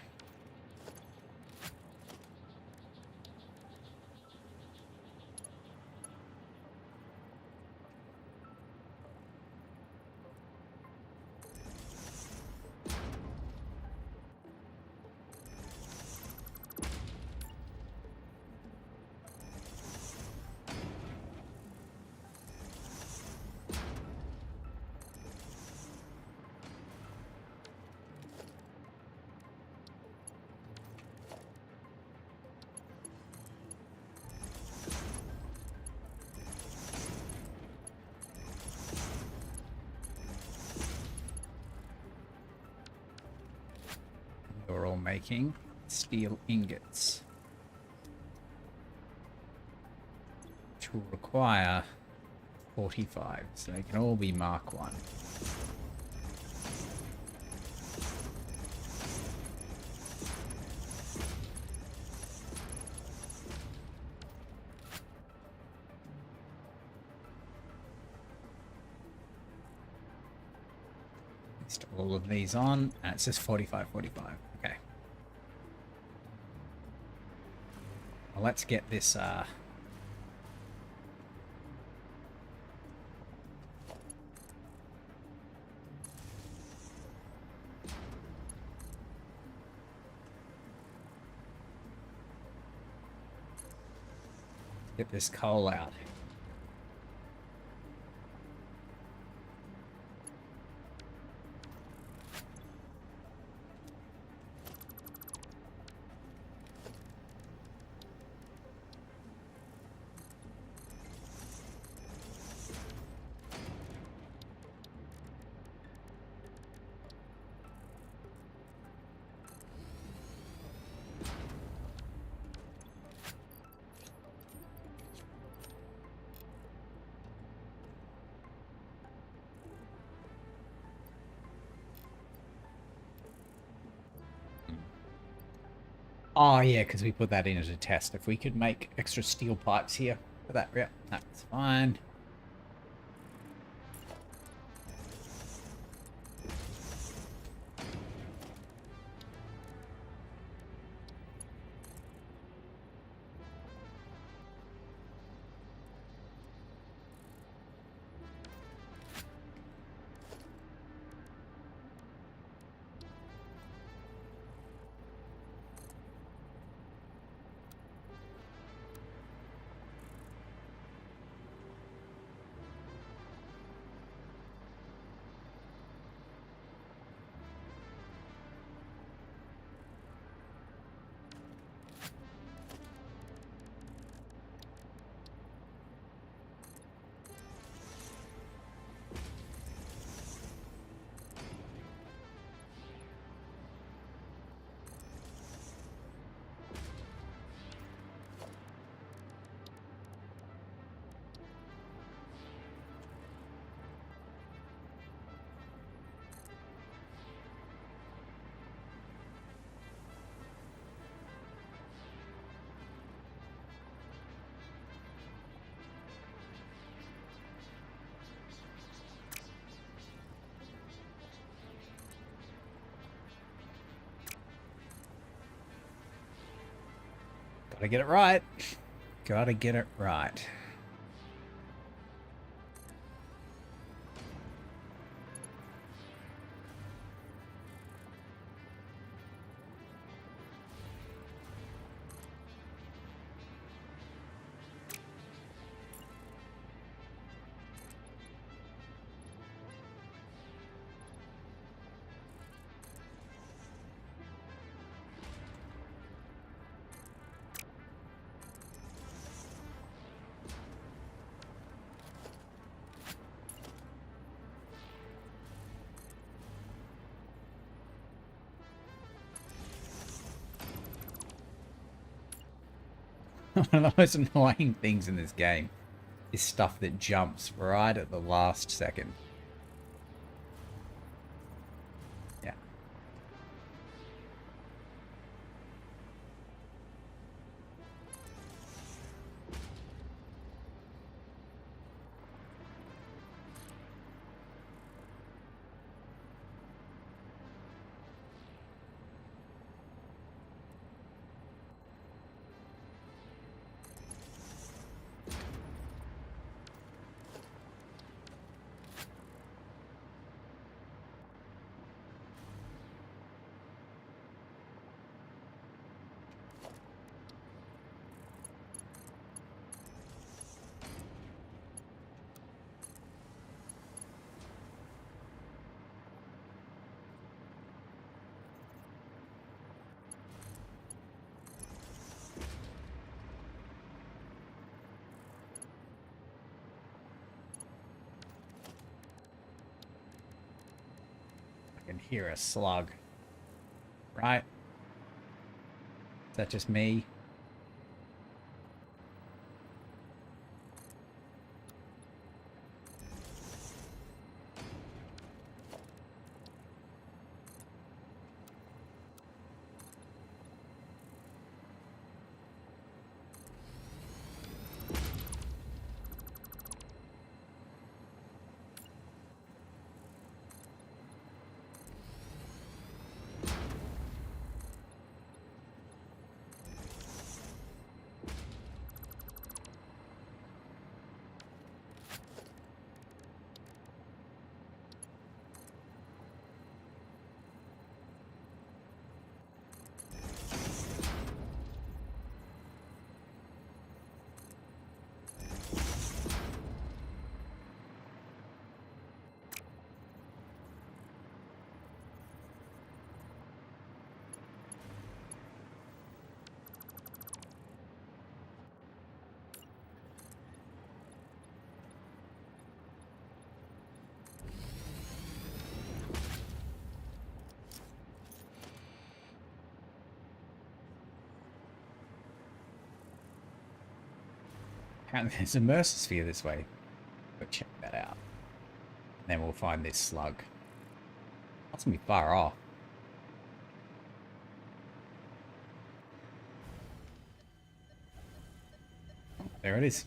You're all making steel ingots, which will require 45, so they can all be Mark 1. List all of these on, and it says 45, 45. Okay. Well, let's get this get this coal out. Oh, yeah, because we put that in as a test. If we could make extra steel pipes here for that, yeah, that's fine. Gotta get it right. Gotta get it right. One of the most annoying things in this game is stuff that jumps right at the last second. Yeah. I can hear a slug. Right? Is that just me? Apparently there's a Mercer this way. Go check that out. And then we'll find this slug. That's gonna be far off. Oh, there it is.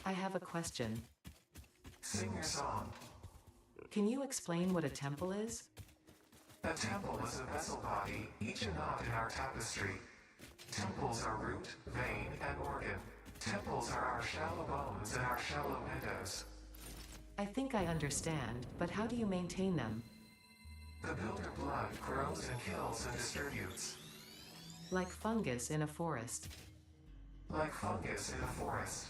I have a question. Sing your song. Can you explain what a temple is? A temple is a vessel body, each a knot in our tapestry. Temples are root, vein, and organ. Temples are our shallow bones and our shallow windows. I think I understand, but how do you maintain them? The builder blood grows and kills and distributes. Like fungus in a forest. Like fungus in a forest.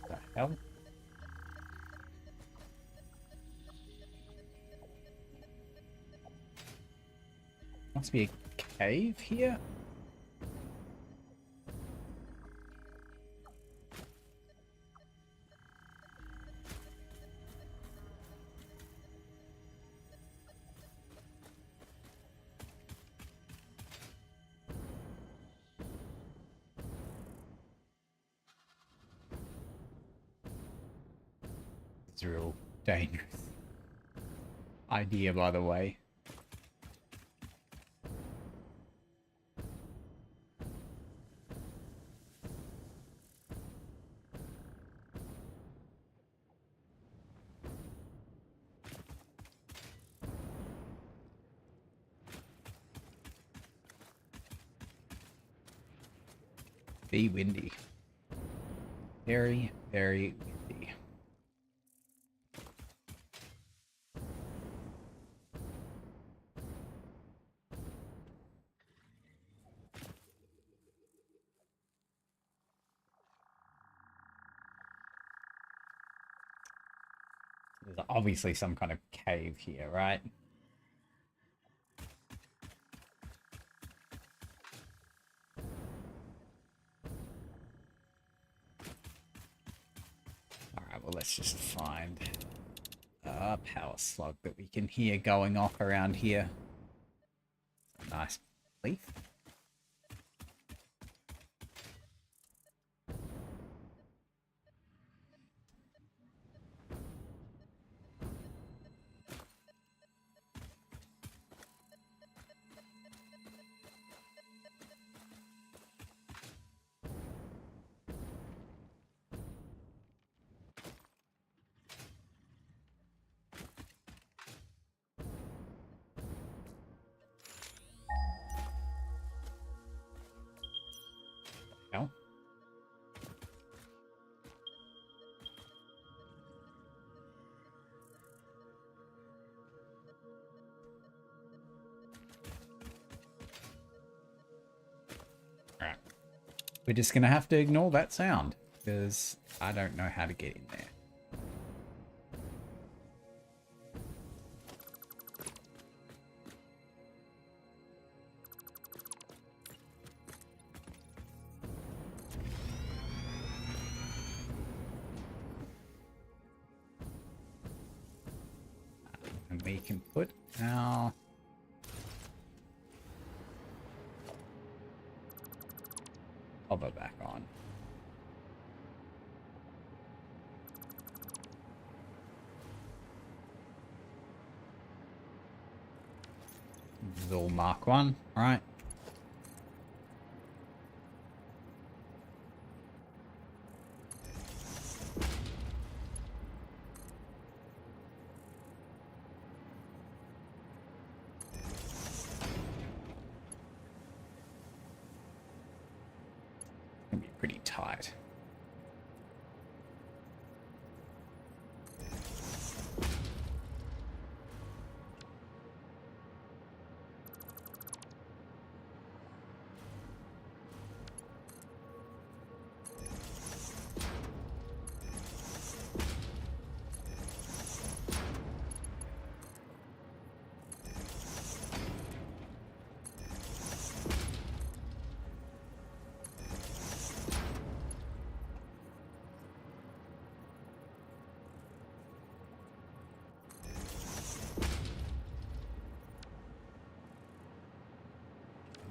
The hell? Must be a cave here? It's a real dangerous idea, by the way. Be windy. Very, very windy. There's obviously some kind of cave here, right? let's just find a power slug that we can hear going off around here. Nice leaf. No. Alright. We're just going to have to ignore that sound because I don't know how to get in there. And we can put our hover back on. This is all Mark 1, alright. Gonna be pretty tight.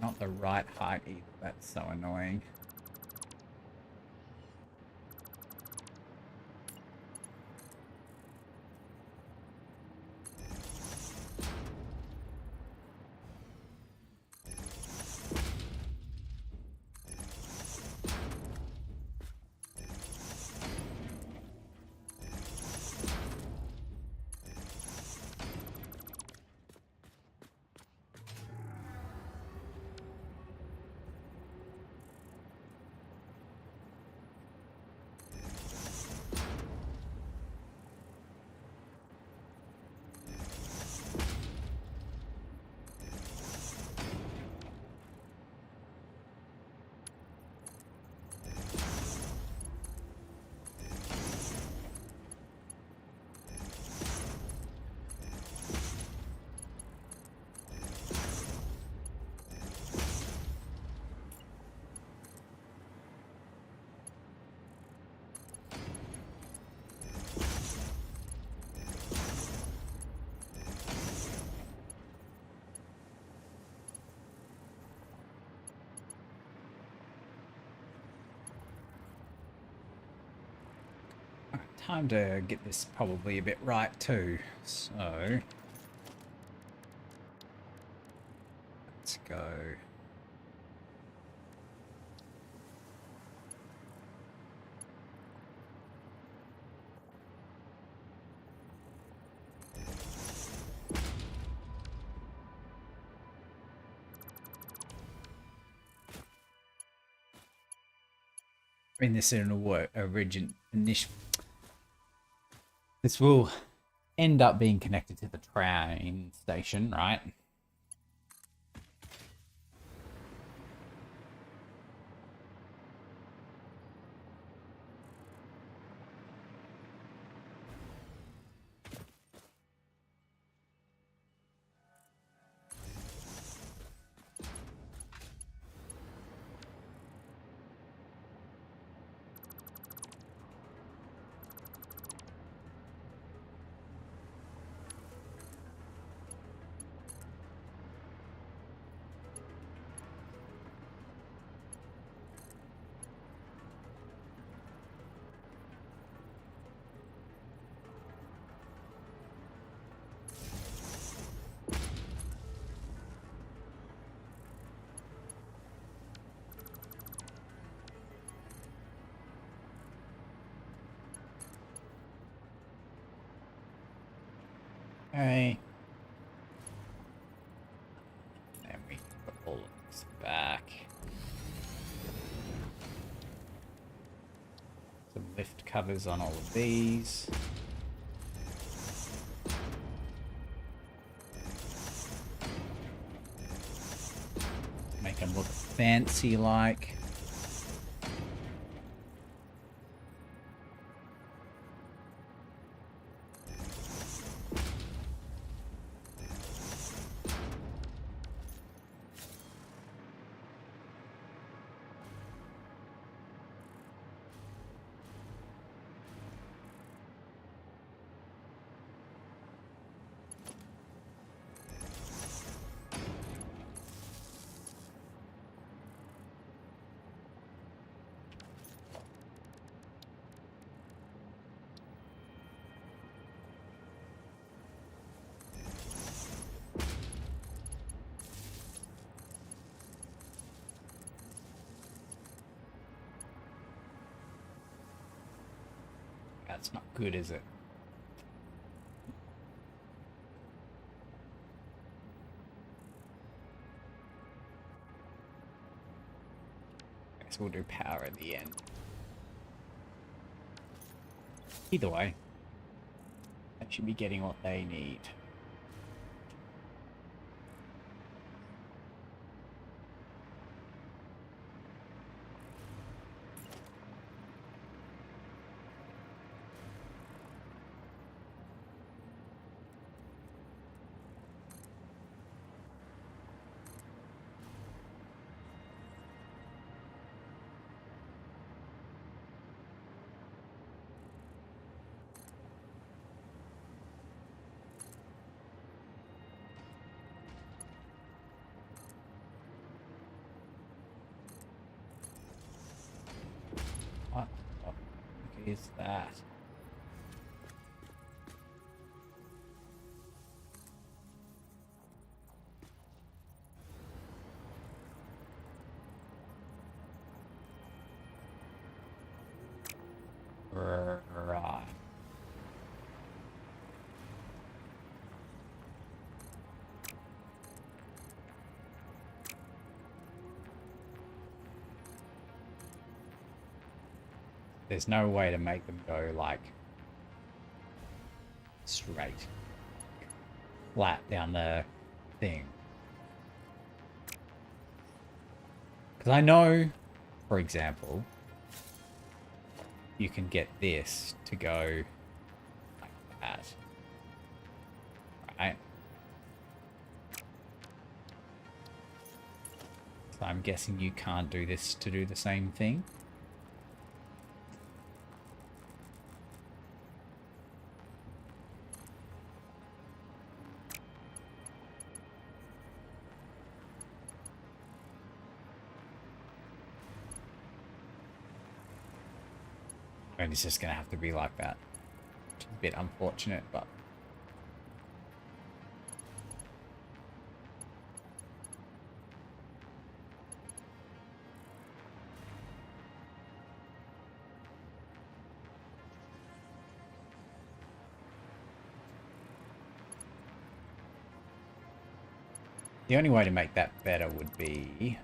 Not the right height either. That's so annoying. Time to get this probably a bit right too. So let's go. In this this will end up being connected to the train station, right? Okay. And we put all of this back. Some lift covers on all of these. Make them look fancy like. That's not good, is it? Guess we'll do power at the end. Either way, they should be getting what they need. What the fuck is that? Right. There's no way to make them go like straight, flat down the thing. Because I know, for example, you can get this to go like that. Right? So I'm guessing you can't do this to do the same thing. And it's just going to have to be like that. Which is a bit unfortunate, but... The only way to make that better would be...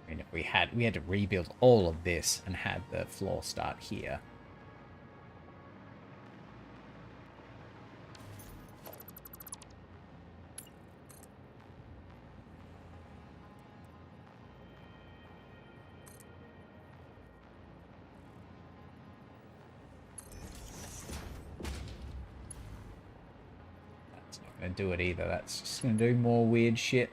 I mean, if we had to rebuild all of this and had the floor start here. That's not going to do it either. That's just going to do more weird shit.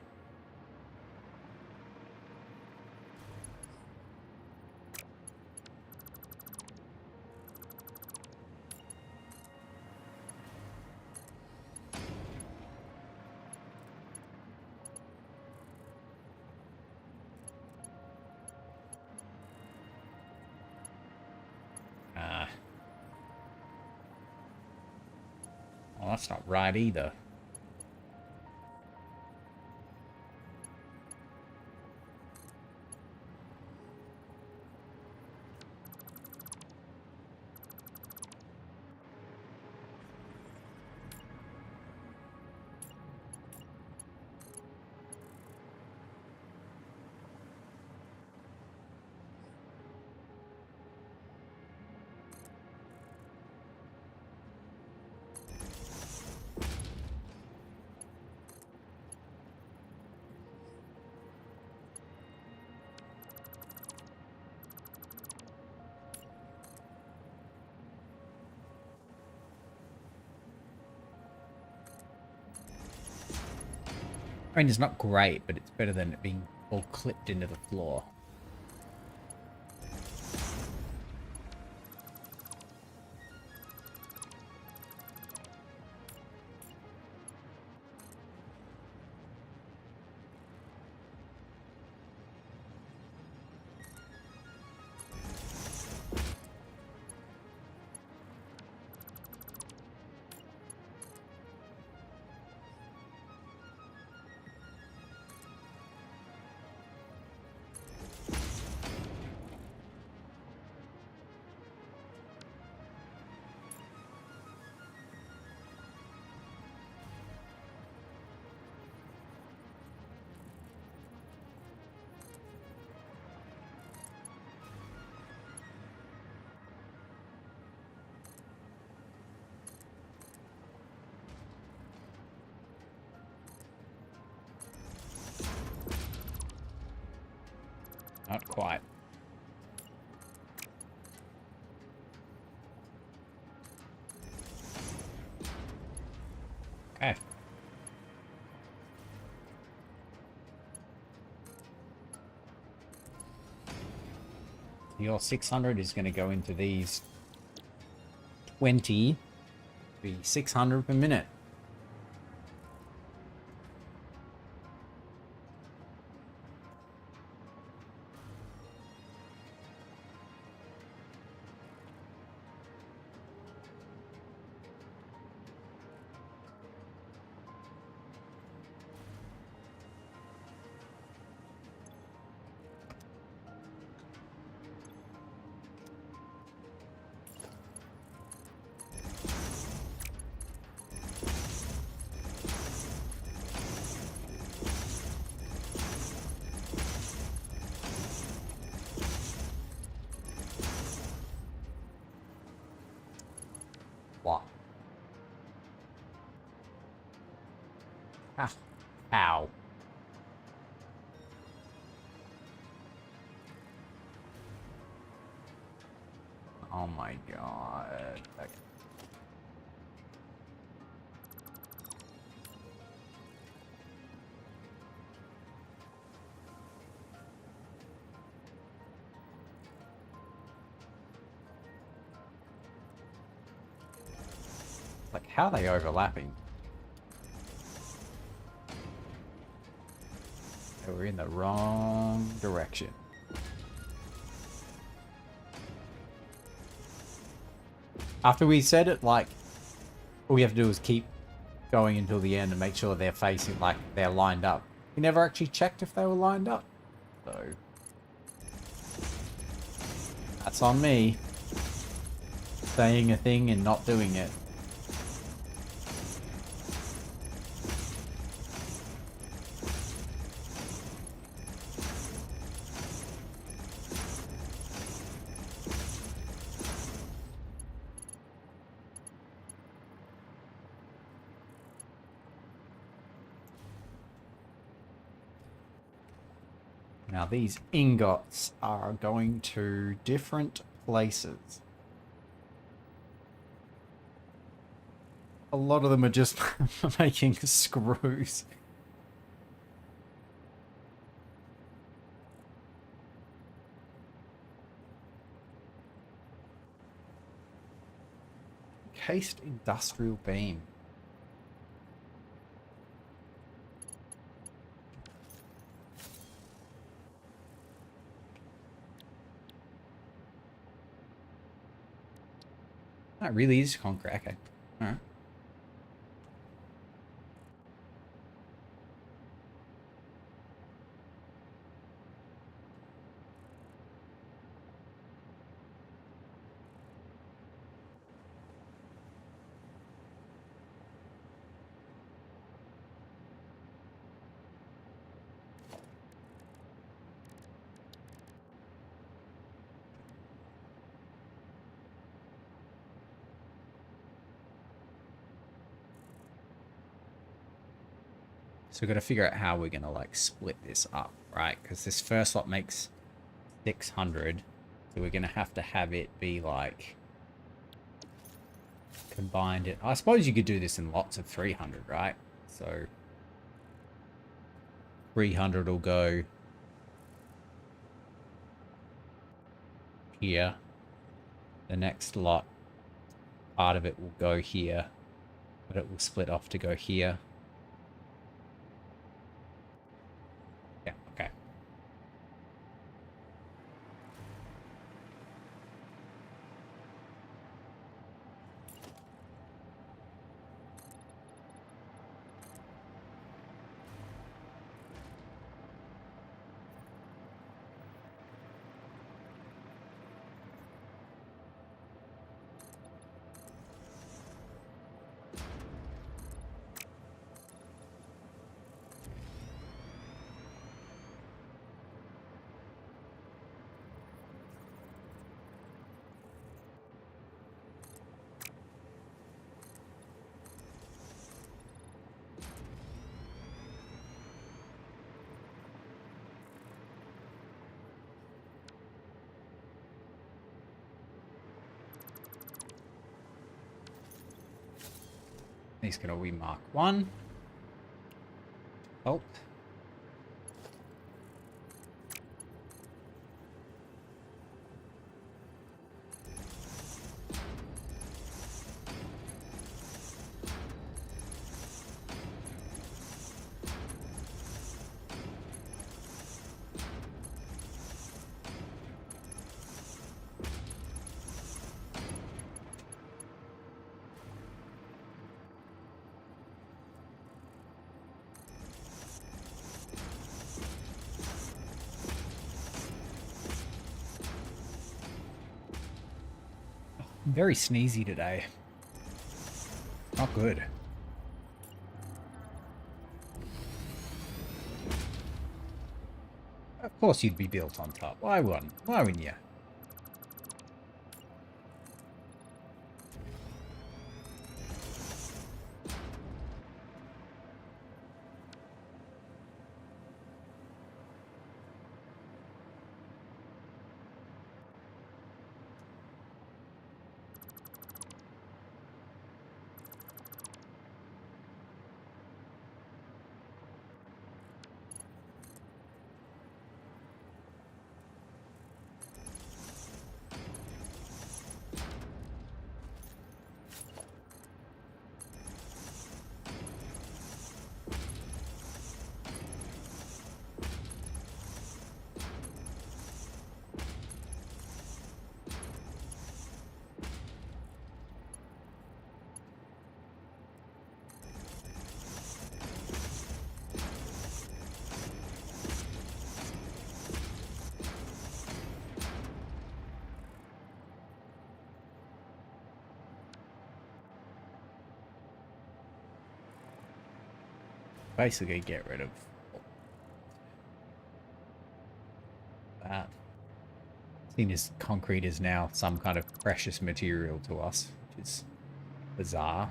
Well, that's not right either. I mean, it's not great, but it's better than it being all clipped into the floor. Not quite. Okay. Your 600 is going to go into these 20, be 600 per minute. What? Ah, ow. Oh my god. Okay. Like, how are they overlapping? They were in the wrong direction. After we said it, like, all we have to do is keep going until the end and make sure they're facing, like, they're lined up. We never actually checked if they were lined up. So, that's on me. Saying a thing and not doing it. Now these ingots are going to different places. A lot of them are just making screws. Cased industrial beam. That really is concrete. Okay. Alright. So we've got to figure out how we're going to like split this up, right? Because this first lot makes 600. So we're going to have it be like combined it. I suppose you could do this in lots of 300, right? So 300 will go here. The next lot, part of it will go here, but it will split off to go here. Yeah, okay. He's gonna remark 1. Oh. I'm very sneezy today. Not good. Of course you'd be built on top. Why wouldn't? Why wouldn't you? Basically get rid of that. Seeing as concrete is now some kind of precious material to us, which is bizarre.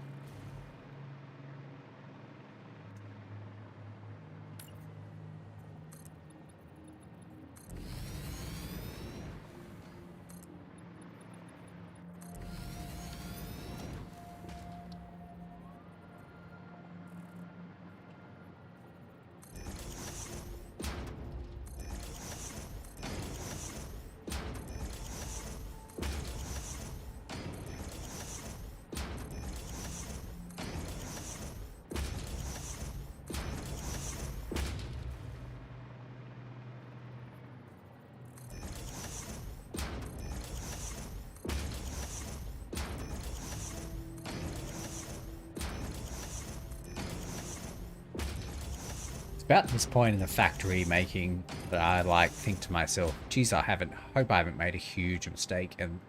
About this point in the factory making that I like think to myself, geez, hope I haven't made a huge mistake and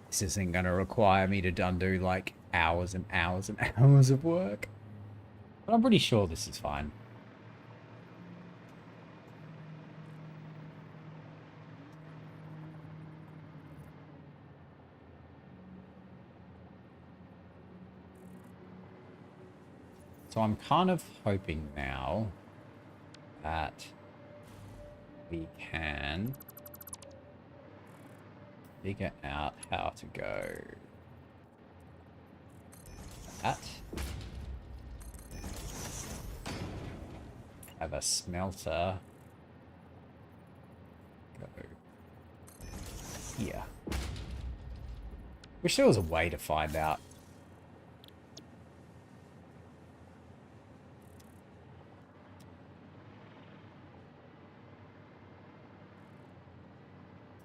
this isn't going to require me to undo like hours and hours and hours of work. But I'm pretty sure this is fine. So I'm kind of hoping now that we can figure out how to go that. have a smelter. Go here. Wish there was a way to find out.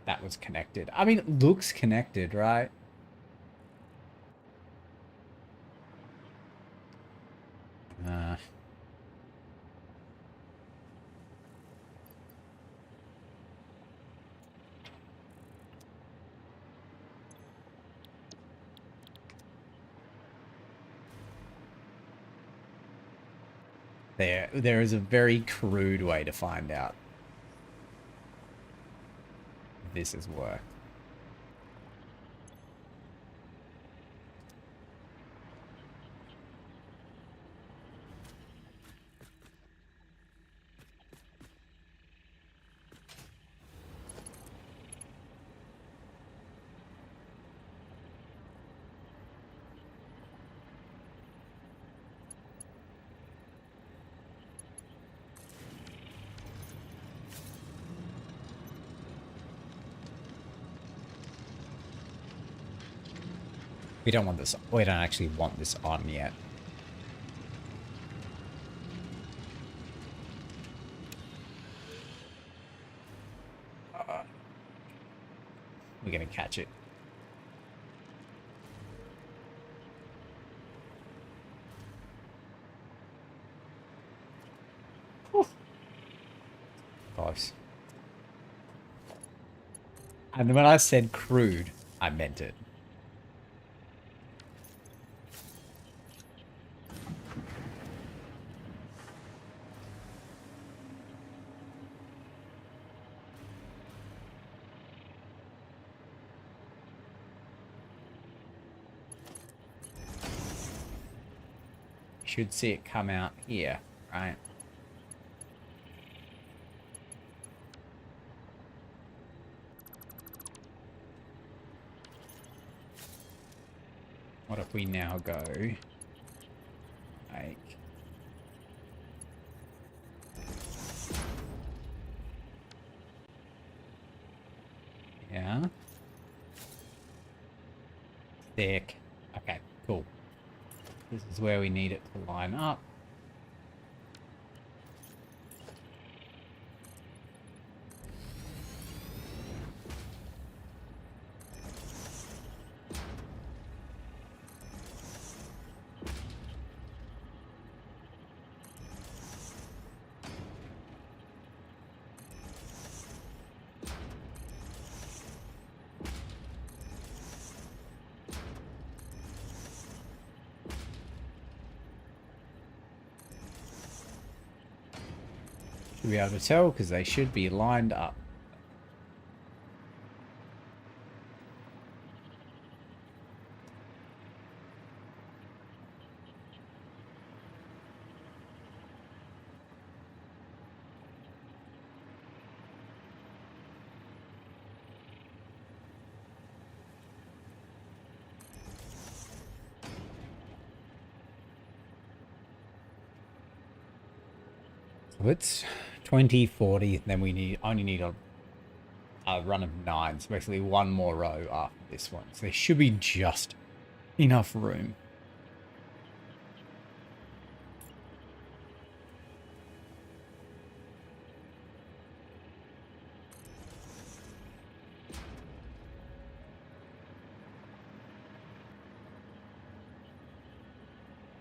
That was connected. I mean, it looks connected, right? There is a very crude way to find out if this has worked. We don't want this. We don't actually want this on yet. We're gonna catch it. Whew. Close. And when I said crude, I meant it. Should see it come out here, right? What if we now go like yeah, thick. Okay, cool. This is where we need it to line up. Should be able to tell because they should be lined up. So it's 20, 40, then we only need a run of 9, so basically one more row after this one. So there should be just enough room.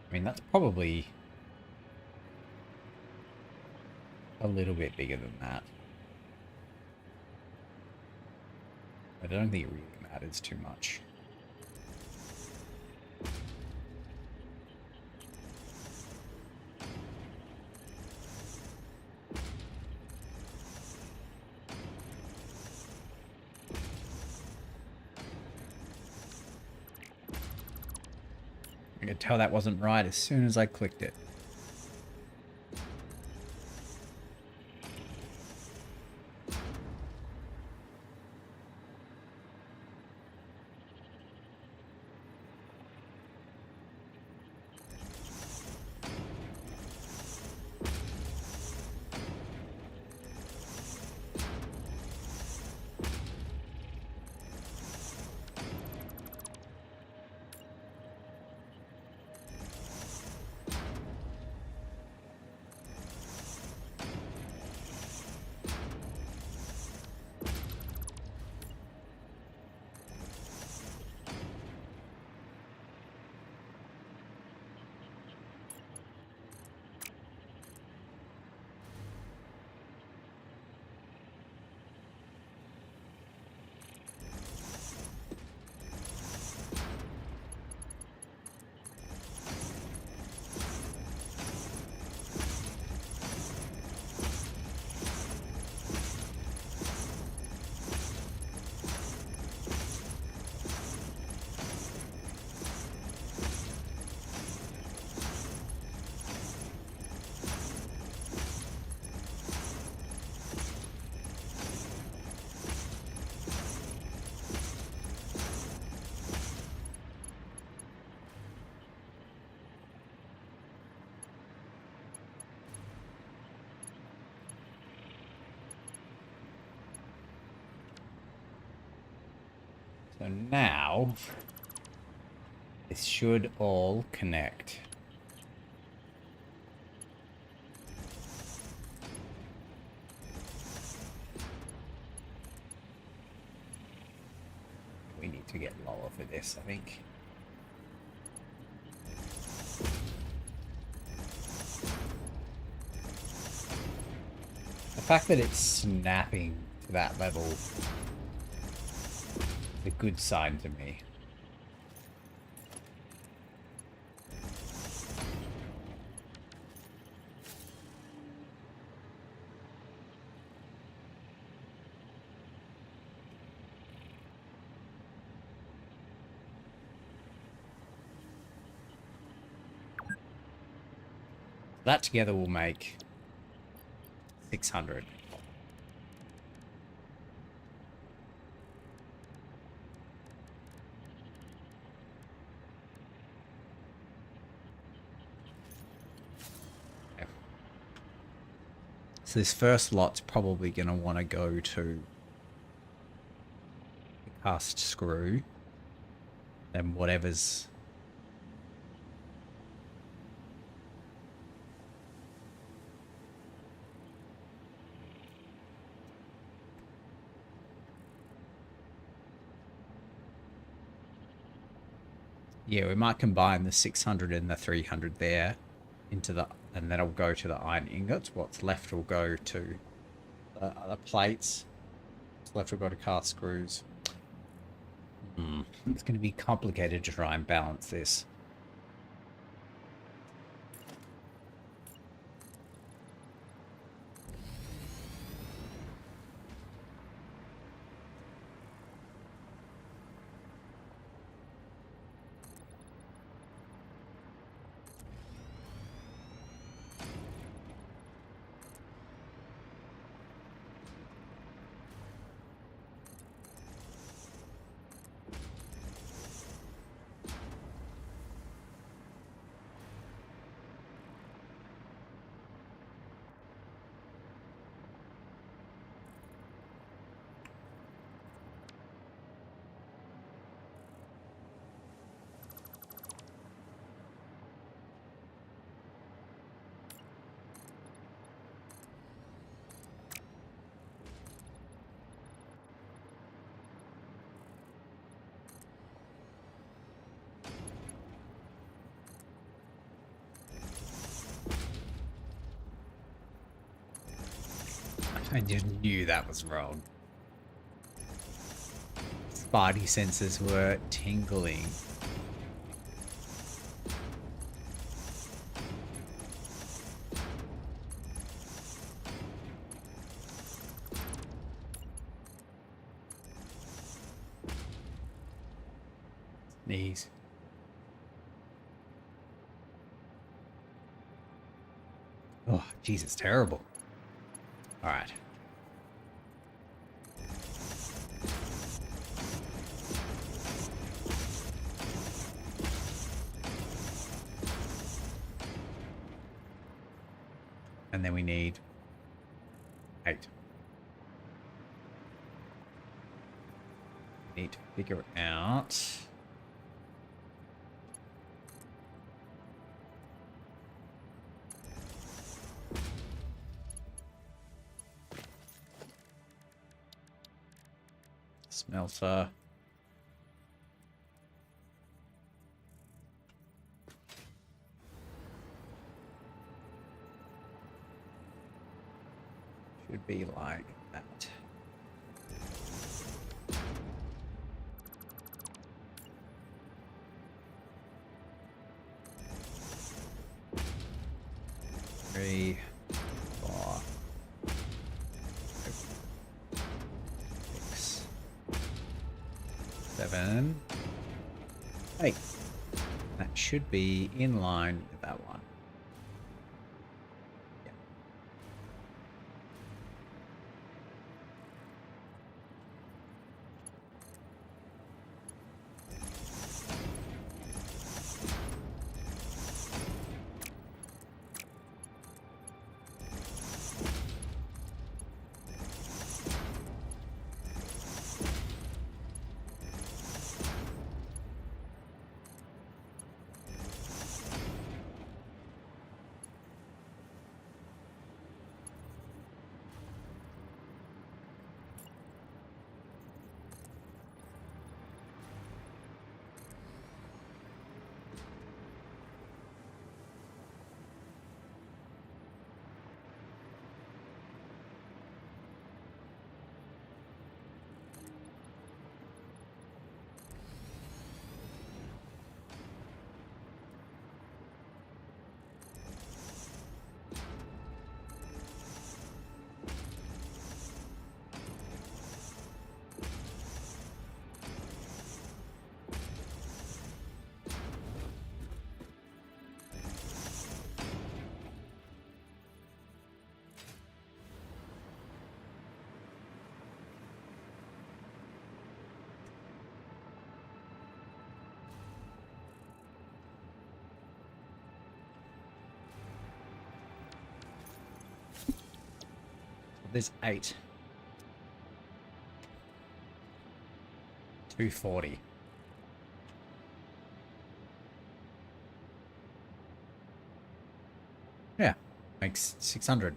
I mean, that's probably a little bit bigger than that. I don't think it really matters too much. I could tell that wasn't right as soon as I clicked it. So now, this should all connect. We need to get lower for this, I think. The fact that it's snapping to that level is a good sign to me. That together will make 600. Okay. So this first lot's probably going to want to go to the cast screw. Then whatever's... Yeah, we might combine the 600 and the 300 there into the, and then it'll go to the iron ingots. What's left will go to the other plates. What's left will go to cast screws. It's going to be complicated to try and balance this. I just knew that was wrong. Spidey senses were tingling. Sneeze. Oh, jeez, it's terrible. All right. And then we need 8. Need to figure out. Smelter. Should be like that. Three, 4, 6, 7, 8. That should be in line with that one. Yeah. there's 8. 240. Yeah, makes 600.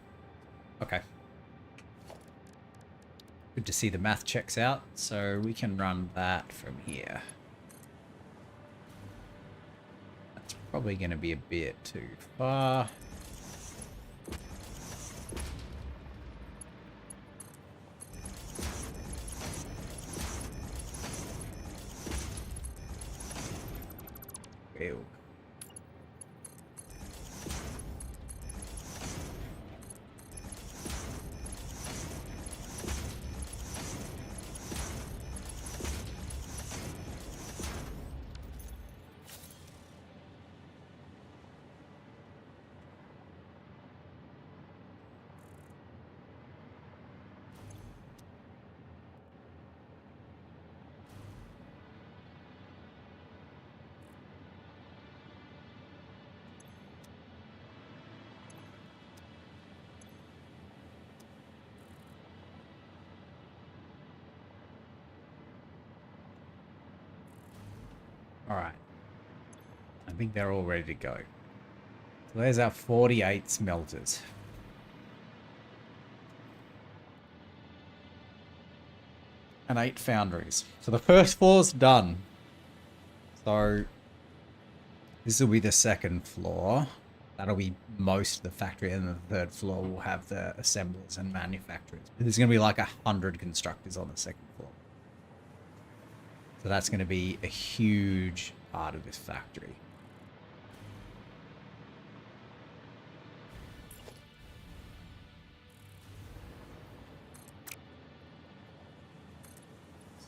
Okay. Good to see the math checks out, so we can run that from here. That's probably going to be a bit too far. Ew. All right. I think they're all ready to go. So there's our 48 smelters. And 8 foundries. So the first floor's done. So this will be the second floor. That'll be most of the factory, and the third floor will have the assemblers and manufacturers. There's going to be like 100 constructors on the second floor. So that's going to be a huge part of this factory.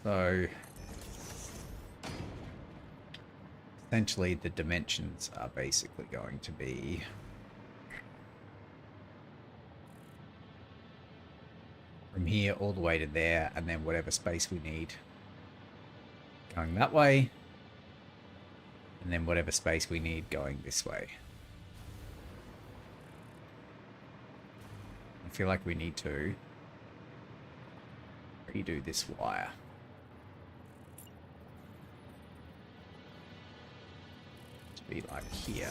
So essentially the dimensions are basically going to be from here all the way to there, and then whatever space we need going that way, and then whatever space we need going this way. I feel like we need to redo this wire. To be like here.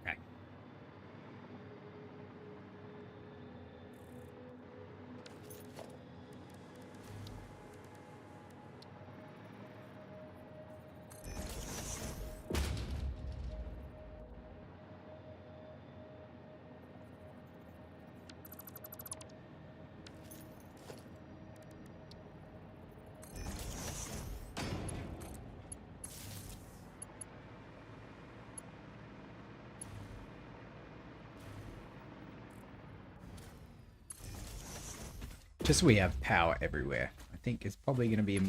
Okay. Just so we have power everywhere, I think is probably going to be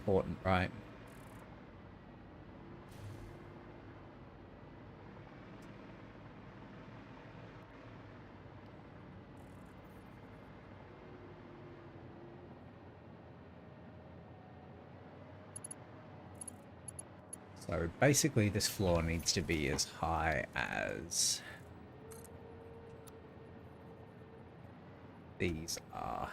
important, right? So basically this floor needs to be as high as these are.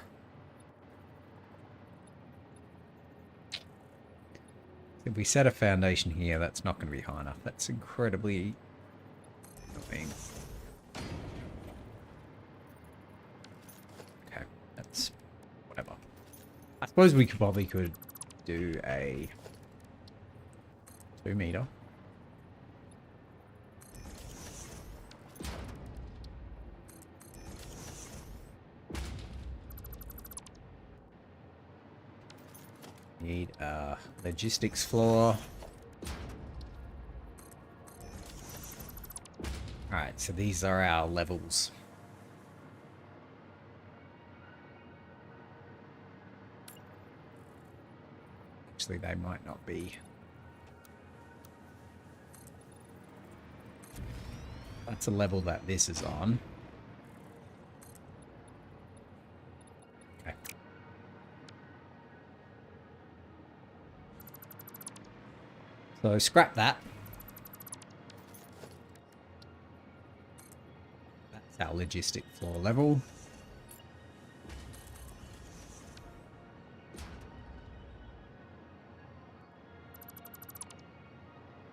If we set a foundation here, that's not going to be high enough. That's incredibly annoying. Okay, that's whatever. I suppose we probably could do a 2 meter. Need a logistics floor. Alright, so these are our levels. Actually, they might not be. That's a level that this is on. Okay. So scrap that. That's our logistic floor level.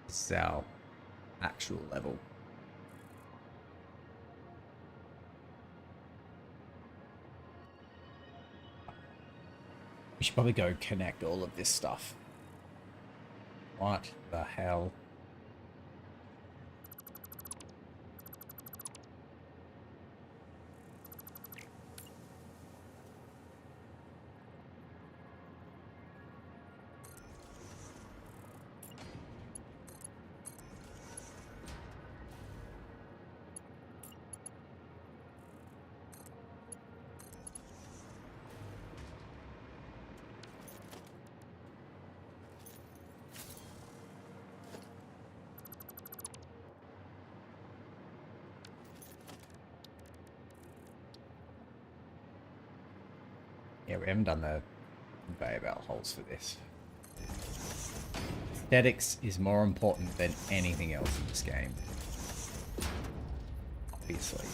This is our actual level. We should probably go connect all of this stuff. What the hell? Yeah, we haven't done the conveyor belt holes for this. Aesthetics is more important than anything else in this game. Obviously.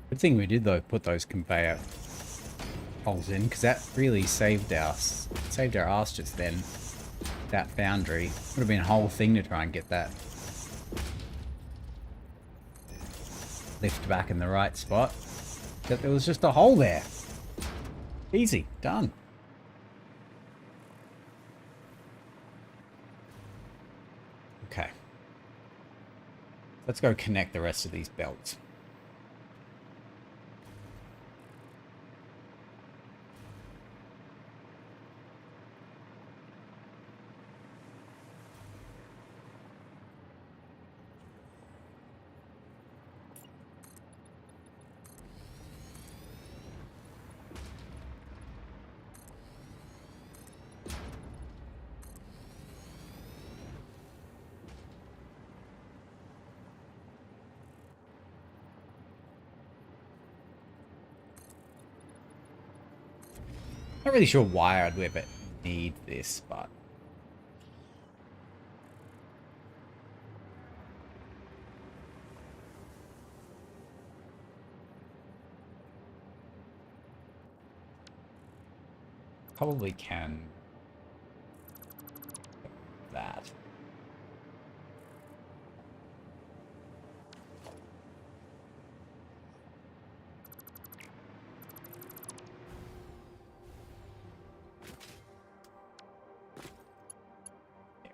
Good thing we did though, put those conveyor holes in, because that really saved our ass just then. That foundry would have been a whole thing to try and get that lift back in the right spot. That there was just a hole there. Easy, done. Okay. Let's go connect the rest of these belts. Not really sure why I'd ever need this, but probably can that.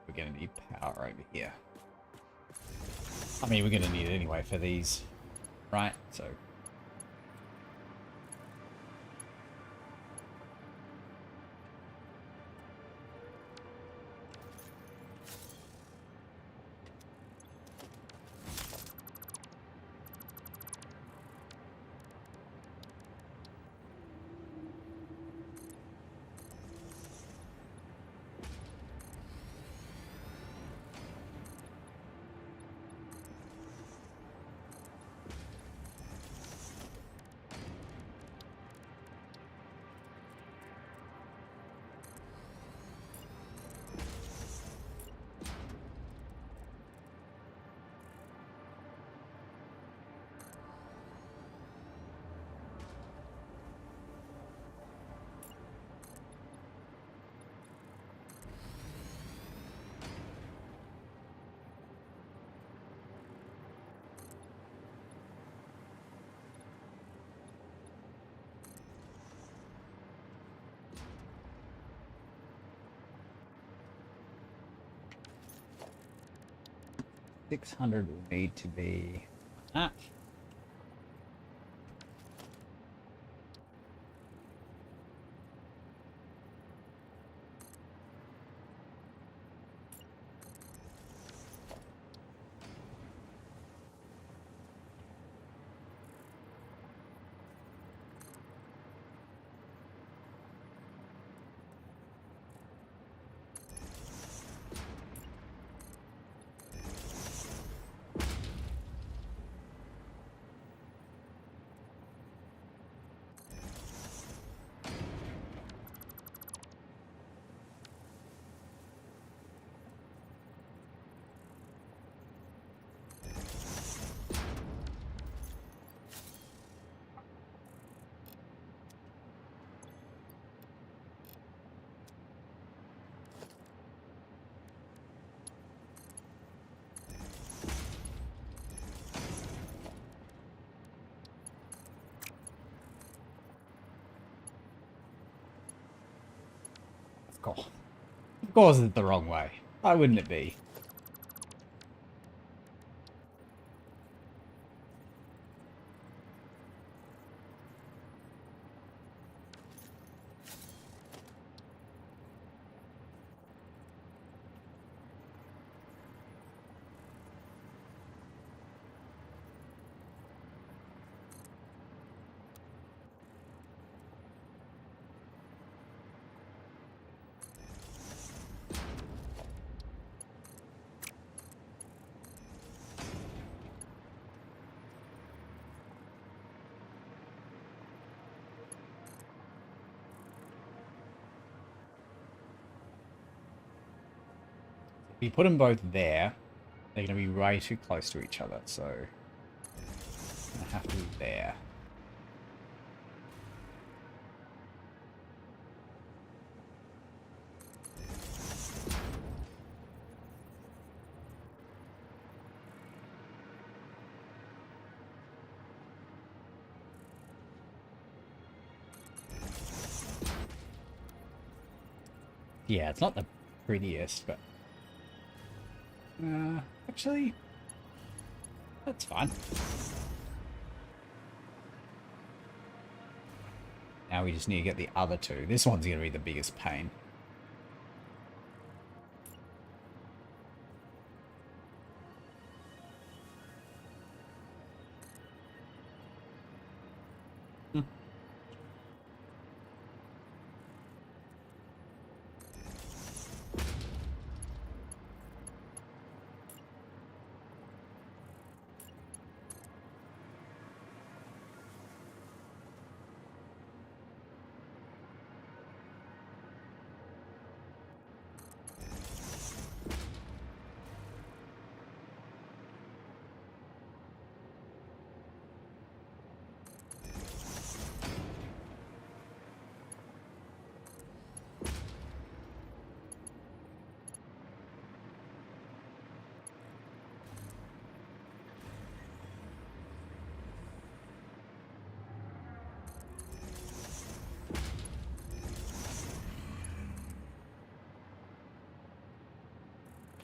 We're going to need power over here. I mean, we're going to need it anyway for these, right? So 600 will need to be that. Of course it's the wrong way. Why wouldn't it be? If you put them both there, they're going to be way too close to each other, so it's going to have to be there. Yeah, it's not the prettiest, but actually, that's fine. Now we just need to get the other two. This one's going to be the biggest pain.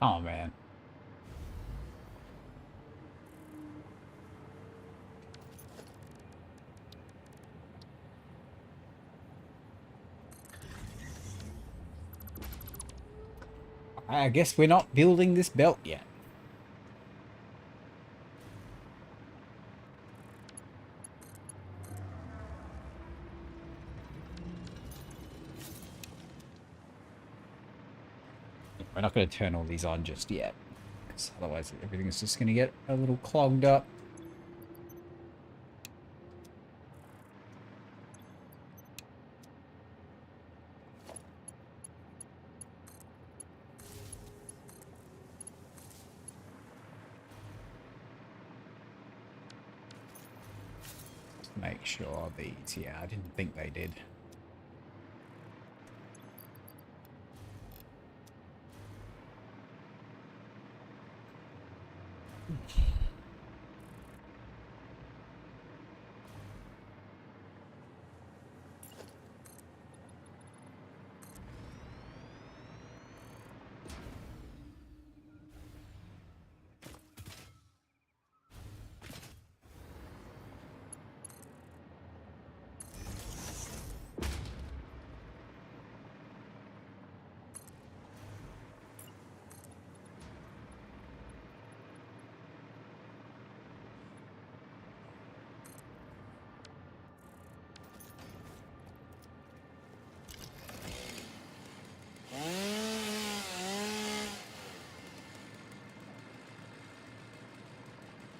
Oh, man. I guess we're not building this belt yet. We're not going to turn all these on just yet, because otherwise everything's just going to get a little clogged up. Just make sure these, yeah, I didn't think they did.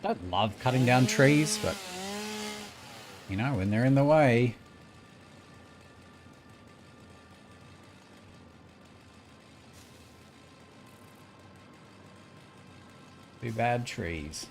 Don't love cutting down trees, but you know, when they're in the way. Too bad trees.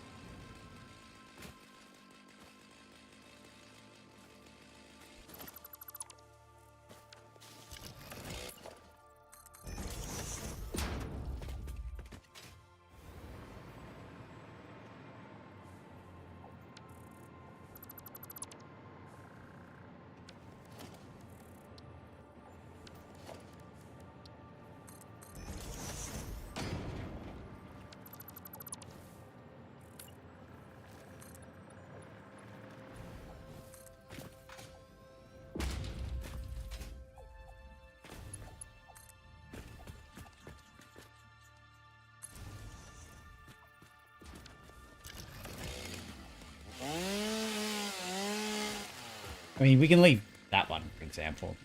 I mean, we can leave that one, for example.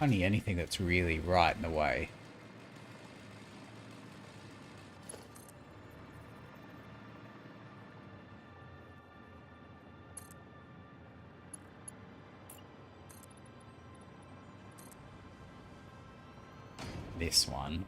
Only anything that's really right in the way. This one.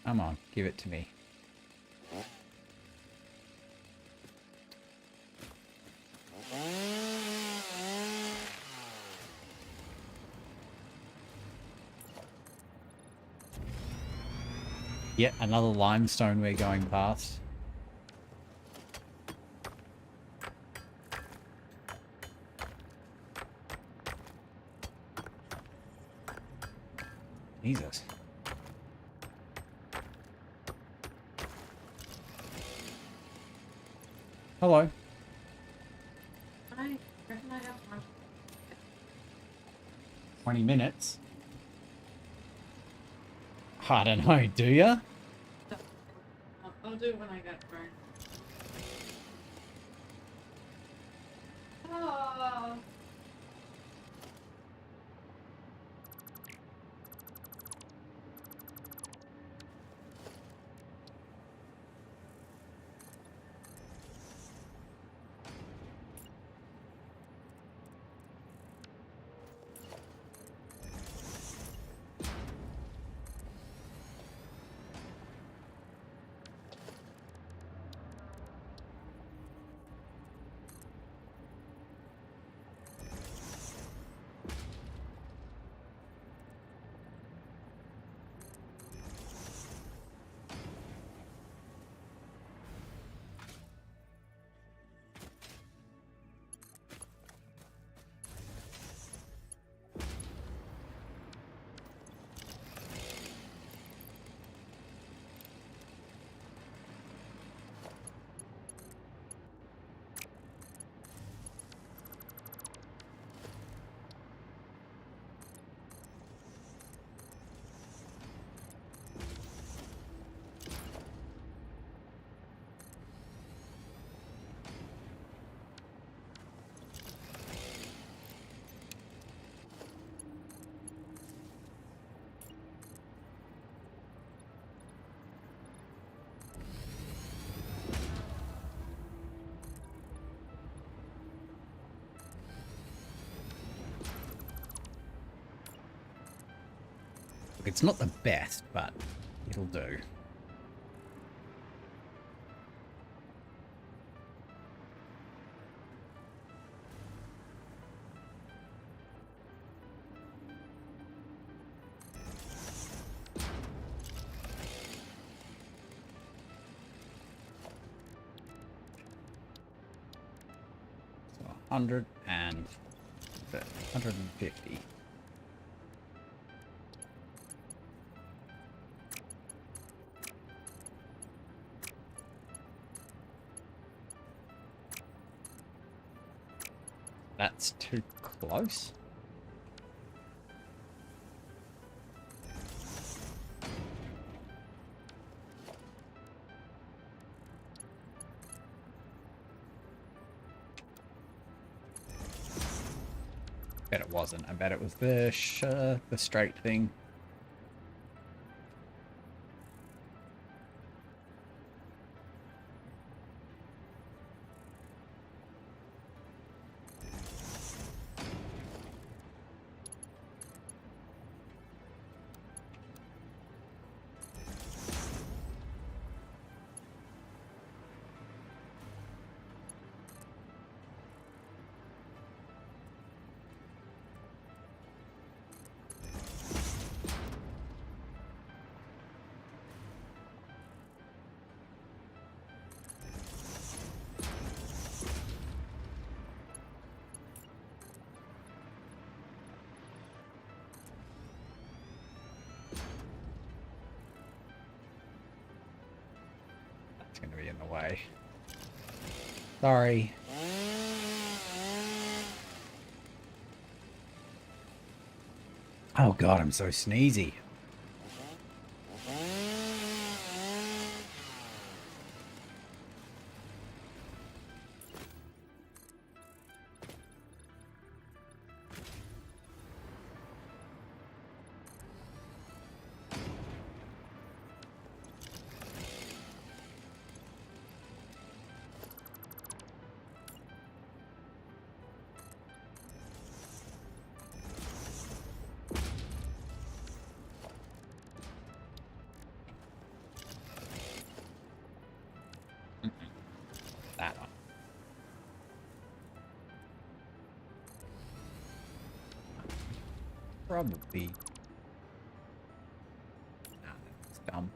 Come on, give it to me. Yet another limestone we're going past. Jesus. Hello. Hi, where can I have one? 20 minutes? I don't know, do ya? I'll do it when I get burned. Oh. Look, it's not the best, but it'll do. So 100 and 150. That's too close. Bet it wasn't. I bet it was the straight thing. It's going to be in the way. Sorry. Oh god, I'm so sneezy. That one. Probably. Nah, that's dumb.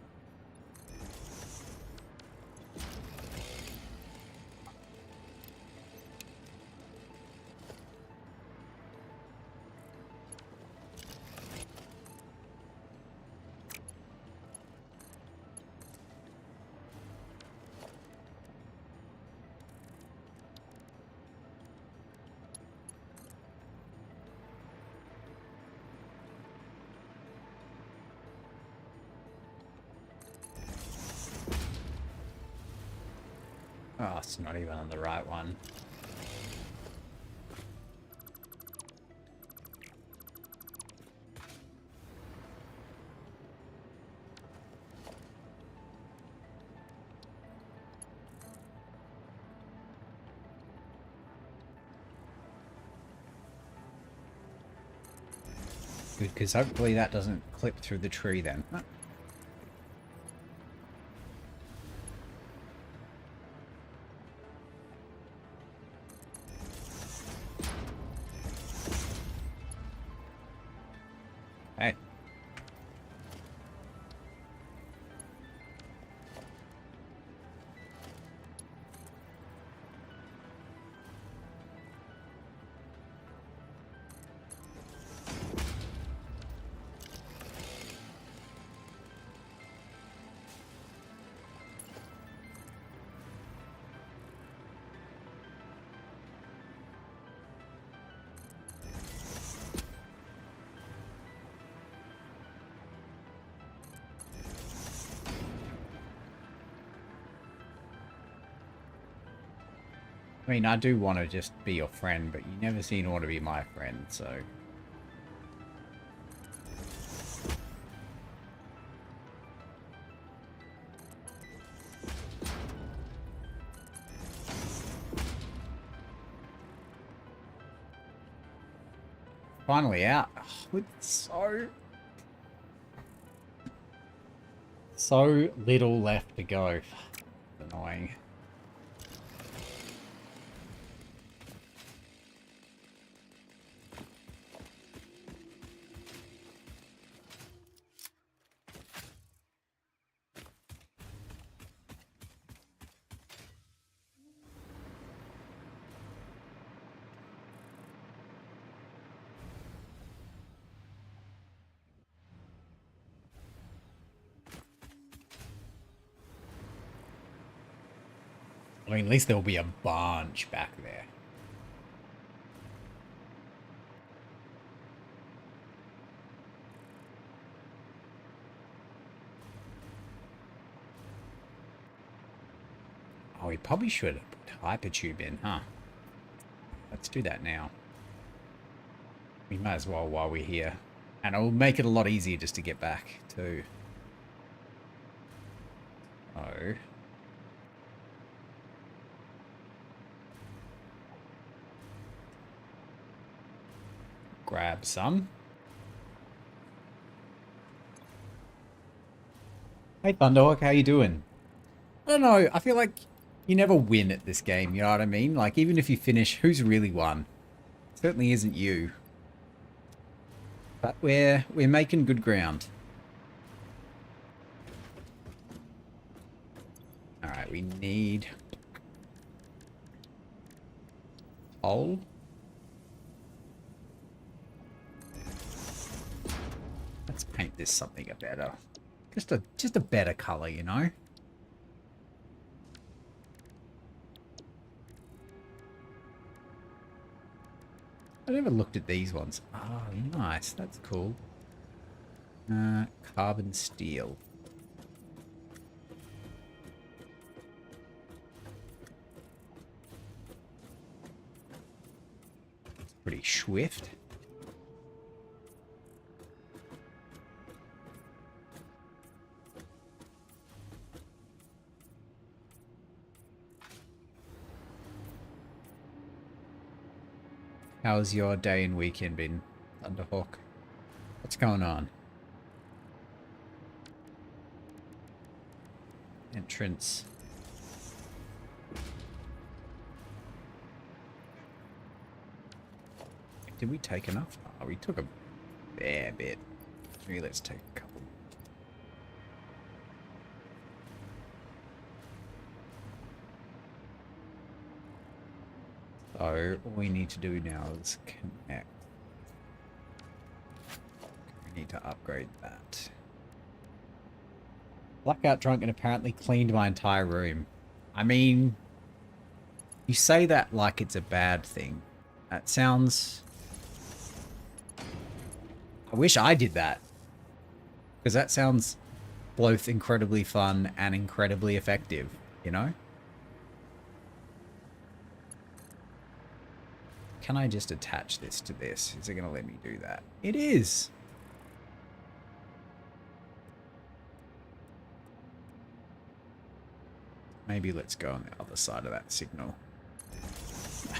Oh, it's not even on the right one. Good, because hopefully that doesn't clip through the tree then. Huh. Hey. I mean, I do want to just be your friend, but you never seem to want to be my friend, so... Finally out. Oh, with so little left to go. Annoying. I mean, at least there'll be a bunch back there. Oh, we probably should have put Hypertube in, huh? Let's do that now. We might as well while we're here. And it'll make it a lot easier just to get back, too. Oh. Grab some. Hey Thunderhawk, how you doing? I don't know, I feel like you never win at this game, you know what I mean? Like, even if you finish, who's really won? Certainly isn't you. But we're making good ground. Alright, we need coal. Let's paint this something better. Just a better color, you know? I never looked at these ones. Oh, nice. That's cool. Carbon steel. It's pretty swift. How's your day and weekend been, Thunderhawk? What's going on? Entrance. Did we take enough? Oh, we took a fair bit. Maybe let's take a couple. So all we need to do now is connect. We need to upgrade that. Blackout drunk and apparently cleaned my entire room. I mean, you say that like it's a bad thing. That sounds... I wish I did that. Because that sounds both incredibly fun and incredibly effective, you know? Can I just attach this to this? Is it going to let me do that? It is! Maybe let's go on the other side of that signal.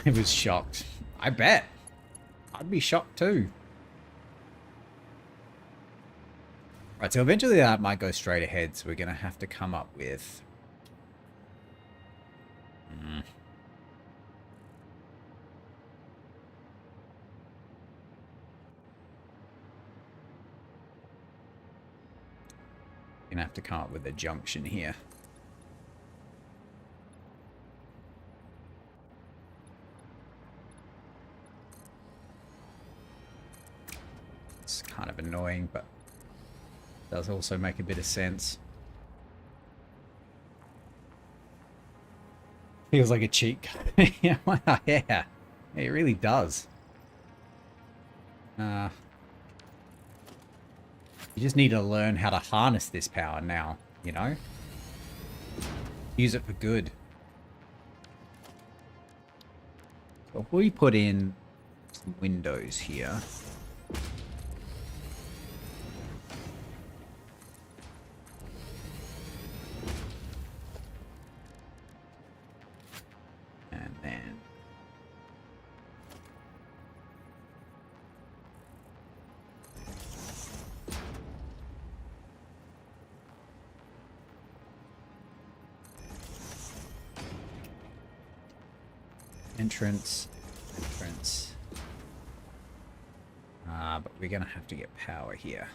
I was shocked. I bet. I'd be shocked too. Right, so eventually that might go straight ahead, so we're going to have to come up with... Gonna have to come up with a junction here. It's kind of annoying, but does also make a bit of sense. Feels like a cheat code. Yeah, yeah, it really does. You just need to learn how to harness this power now, you know? Use it for good. So if we put in some windows here. And then... entrance. But we're gonna have to get power here.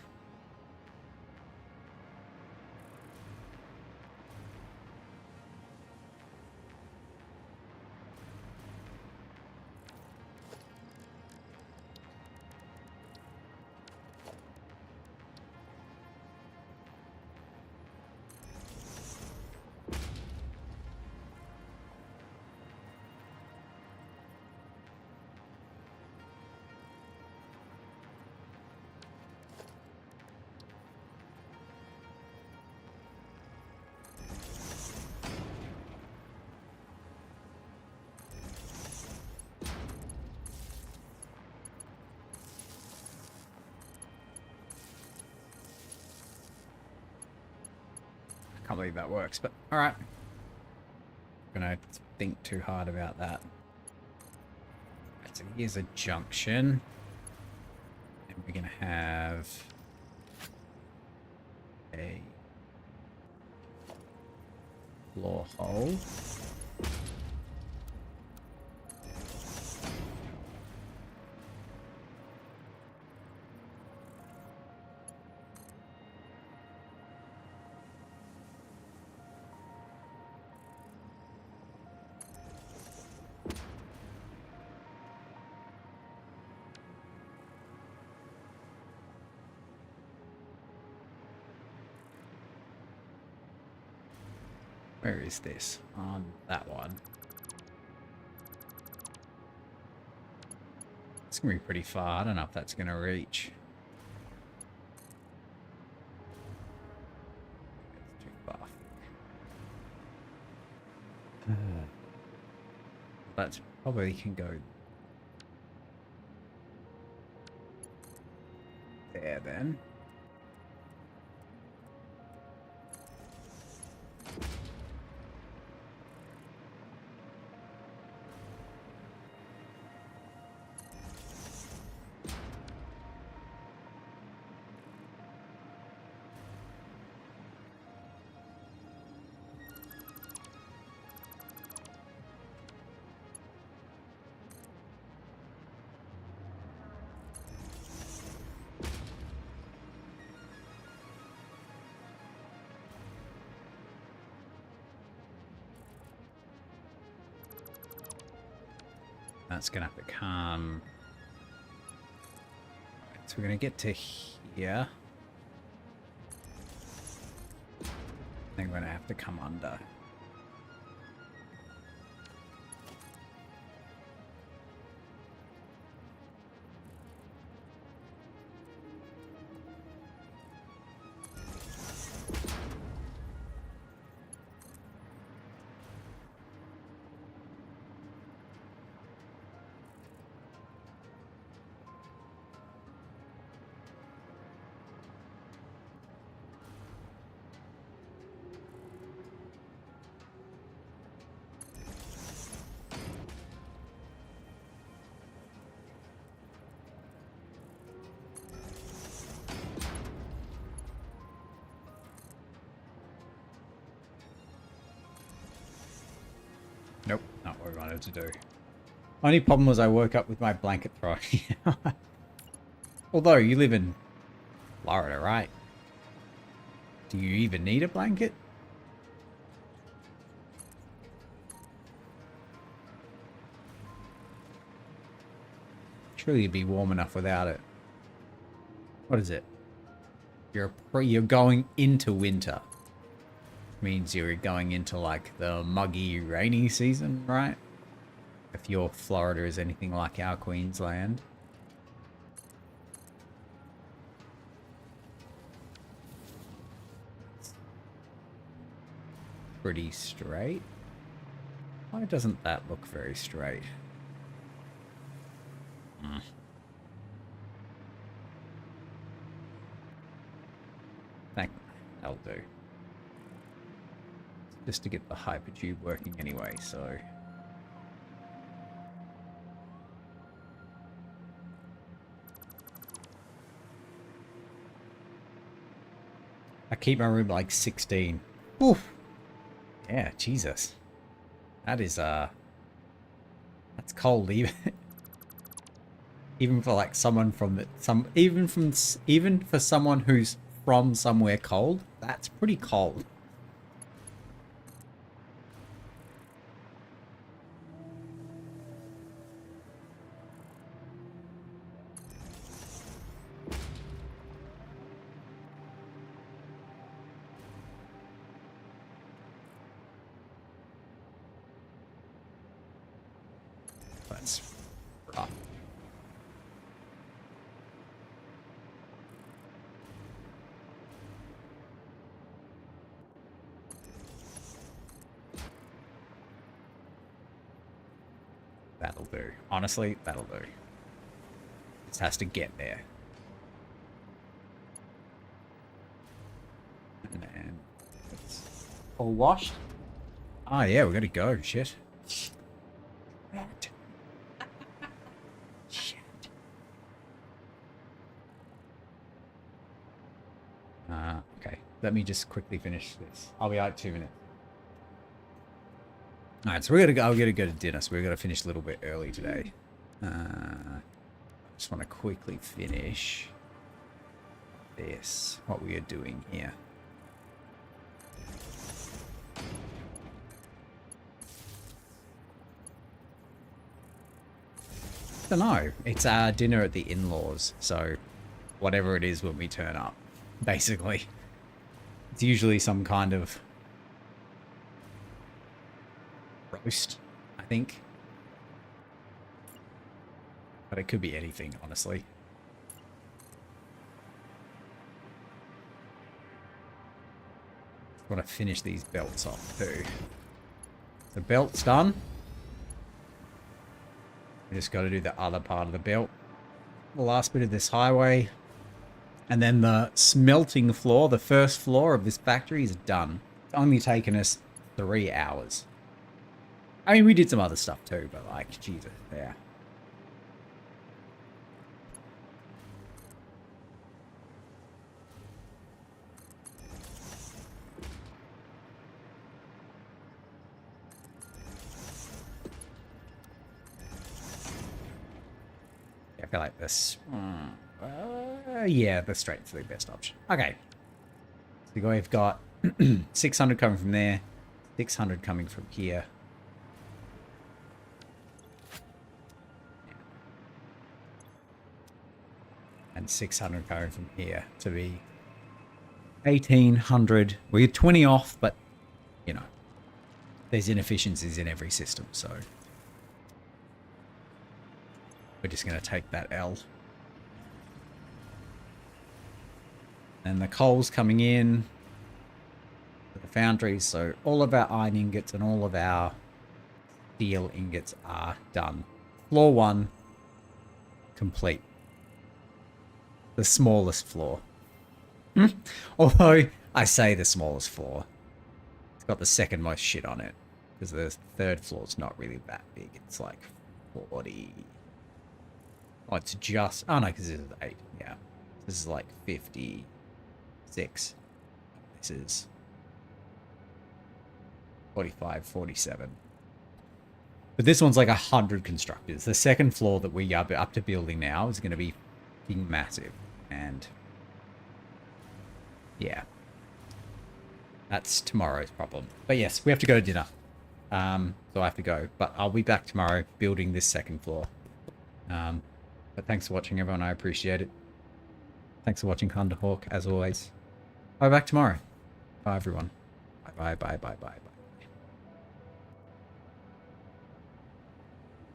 Can't believe that works, but alright. Gonna think too hard about that. Right, so here's a junction. And we're gonna have a floor hole. Where is this? On that one. It's gonna be pretty far. I don't know if that's gonna reach. It's too far. That probably can go there then. That's gonna have to come. Right, so we're gonna get to here. Then we're gonna have to come under. Nope, not what we wanted to do. Only problem was I woke up with my blanket thrown. Although you live in Florida, right? Do you even need a blanket? Surely you'd be warm enough without it. What is it? You're going into winter. Means you're going into like the muggy, rainy season, right? If your Florida is anything like our Queensland. Pretty straight. Why doesn't that look very straight? That'll do. Just to get the hypertube working anyway, so... I keep my room like 16. Oof. Yeah, Jesus. That is, that's cold even. Even for like someone from even for someone who's from somewhere cold, that's pretty cold. That's rough. That'll do. Honestly, that'll do. Just has to get there. And then let's All washed. Oh yeah, we gotta go. Shit. Shit. Shit. Okay. Let me just quickly finish this. I'll be out 2 minutes. Alright, so we're gonna go to dinner, so we're gonna finish a little bit early today. Just want to quickly finish this, what we are doing here. I don't know. It's our dinner at the in-laws, so whatever it is when we turn up, basically. It's usually some kind of roast, I think. But it could be anything, honestly. I want to finish these belts off too. The belt's done. We just got to do the other part of the belt. The last bit of this highway. And then the smelting floor, the first floor of this factory is done. It's only taken us 3 hours. I mean, we did some other stuff too, but like, Jesus, yeah. I feel like this. Yeah, the straight's the best option. Okay. So we've got 600 coming from there, 600 coming from here. And 600 coming from here to be 1800. We're 20 off, but you know, there's inefficiencies in every system, so we're just going to take that L. And the coal's coming in to the foundries, so all of our iron ingots and all of our steel ingots are done. Floor 1 complete. The smallest floor. Although I say the smallest floor, it's got the second most shit on it, because the third floor's not really that big. It's like 40. Oh, it's just... Oh, no, because this is 8. Yeah. This is like 56. This is 45, 47. But this one's like 100 constructors. The second floor that we are up to building now is going to be massive. And... yeah. That's tomorrow's problem. But yes, we have to go to dinner. So I have to go. But I'll be back tomorrow building this second floor. But thanks for watching, everyone. I appreciate it. Thanks for watching Thunderhawk, as always. I'll be back tomorrow. Bye, everyone. Bye, bye, bye, bye, bye.